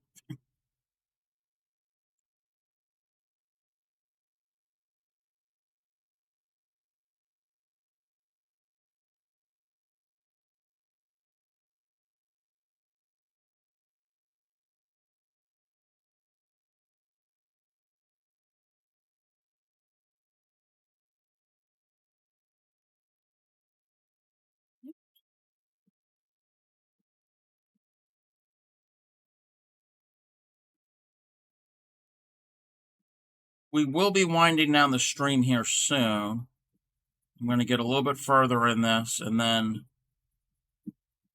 We will be winding down the stream here soon. I'm going to get a little bit further in this, and then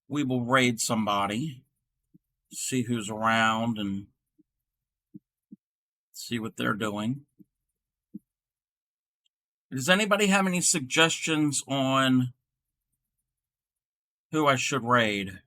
we will raid somebody, see who's around, and see what they're doing. Does anybody have any suggestions on who I should raid?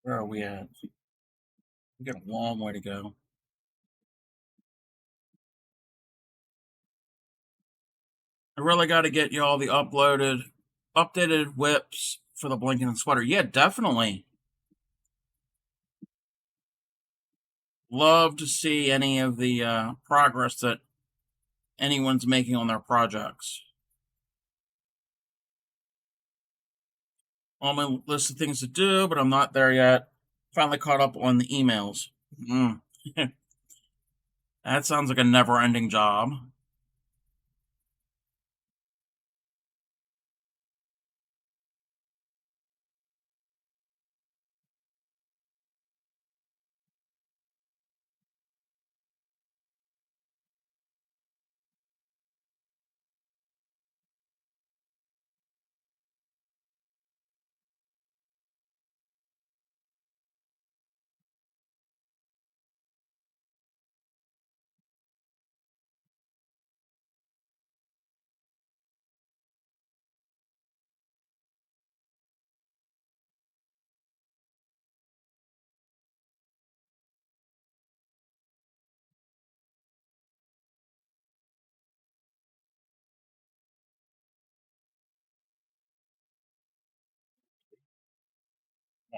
Where are we at? We got a long way to go. I really got to get you all the updated whips for the blanket and sweater. Yeah, definitely. Love to see any of the progress that anyone's making on their projects. On my list of things to do, but I'm not there yet. Finally caught up on the emails. That sounds like a never-ending job.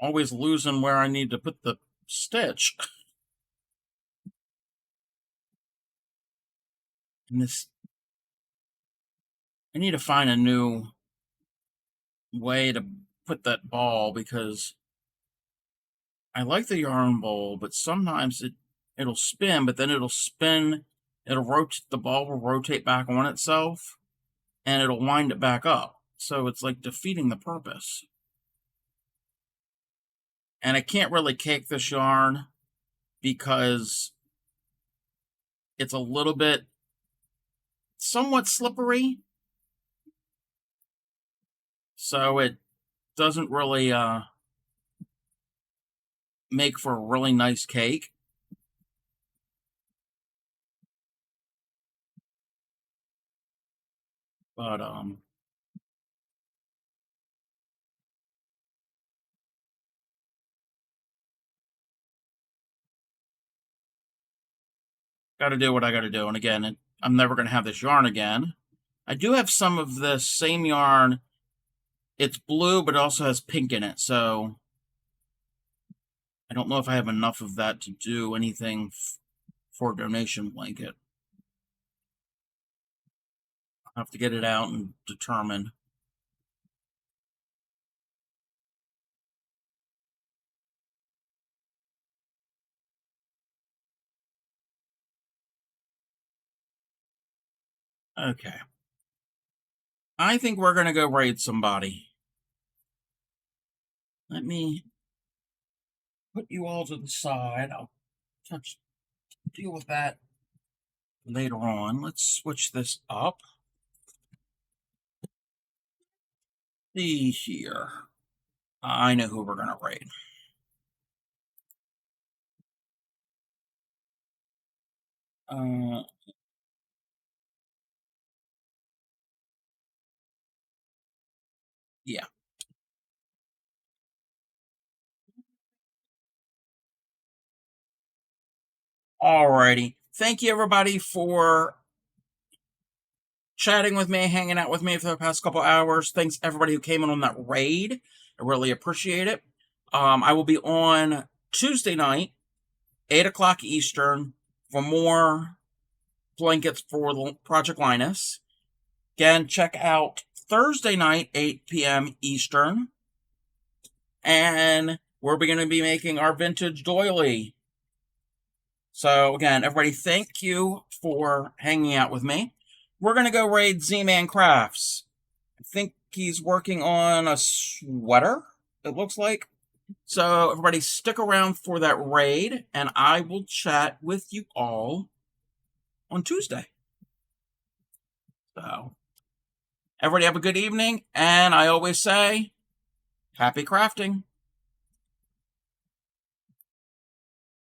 Always losing where I need to put the stitch. And this, I need to find a new way to put that ball because I like the yarn bowl, but sometimes it'll spin, but then it'll spin, it'll rotate, the ball will rotate back on itself, and it'll wind it back up. So it's like defeating the purpose. And I can't really cake this yarn because it's a little bit somewhat slippery. So it doesn't really make for a really nice cake. But Gotta do what I gotta do. And again, I'm never gonna have this yarn again. I do have some of this same yarn. It's blue, but it also has pink in it, so I don't know if I have enough of that to do anything for a donation blanket. I'll have to get it out and determine. Okay. I think we're gonna go raid somebody. Let me put you all to the side. I'll deal with that later on. Let's switch this up. See here. I know who we're gonna raid. Yeah. Alrighty. Thank you everybody for chatting with me, hanging out with me for the past couple hours. Thanks everybody who came in on that raid. I really appreciate it. I will be on Tuesday night, 8 o'clock Eastern, for more blankets for Project Linus. Again, check out Thursday night, 8 p.m. Eastern. And we're going to be making our vintage doily. So again, everybody, thank you for hanging out with me. We're going to go raid Z-Man Crafts. I think he's working on a sweater, it looks like. So everybody stick around for that raid, and I will chat with you all on Tuesday. So everybody have a good evening, and I always say, happy crafting.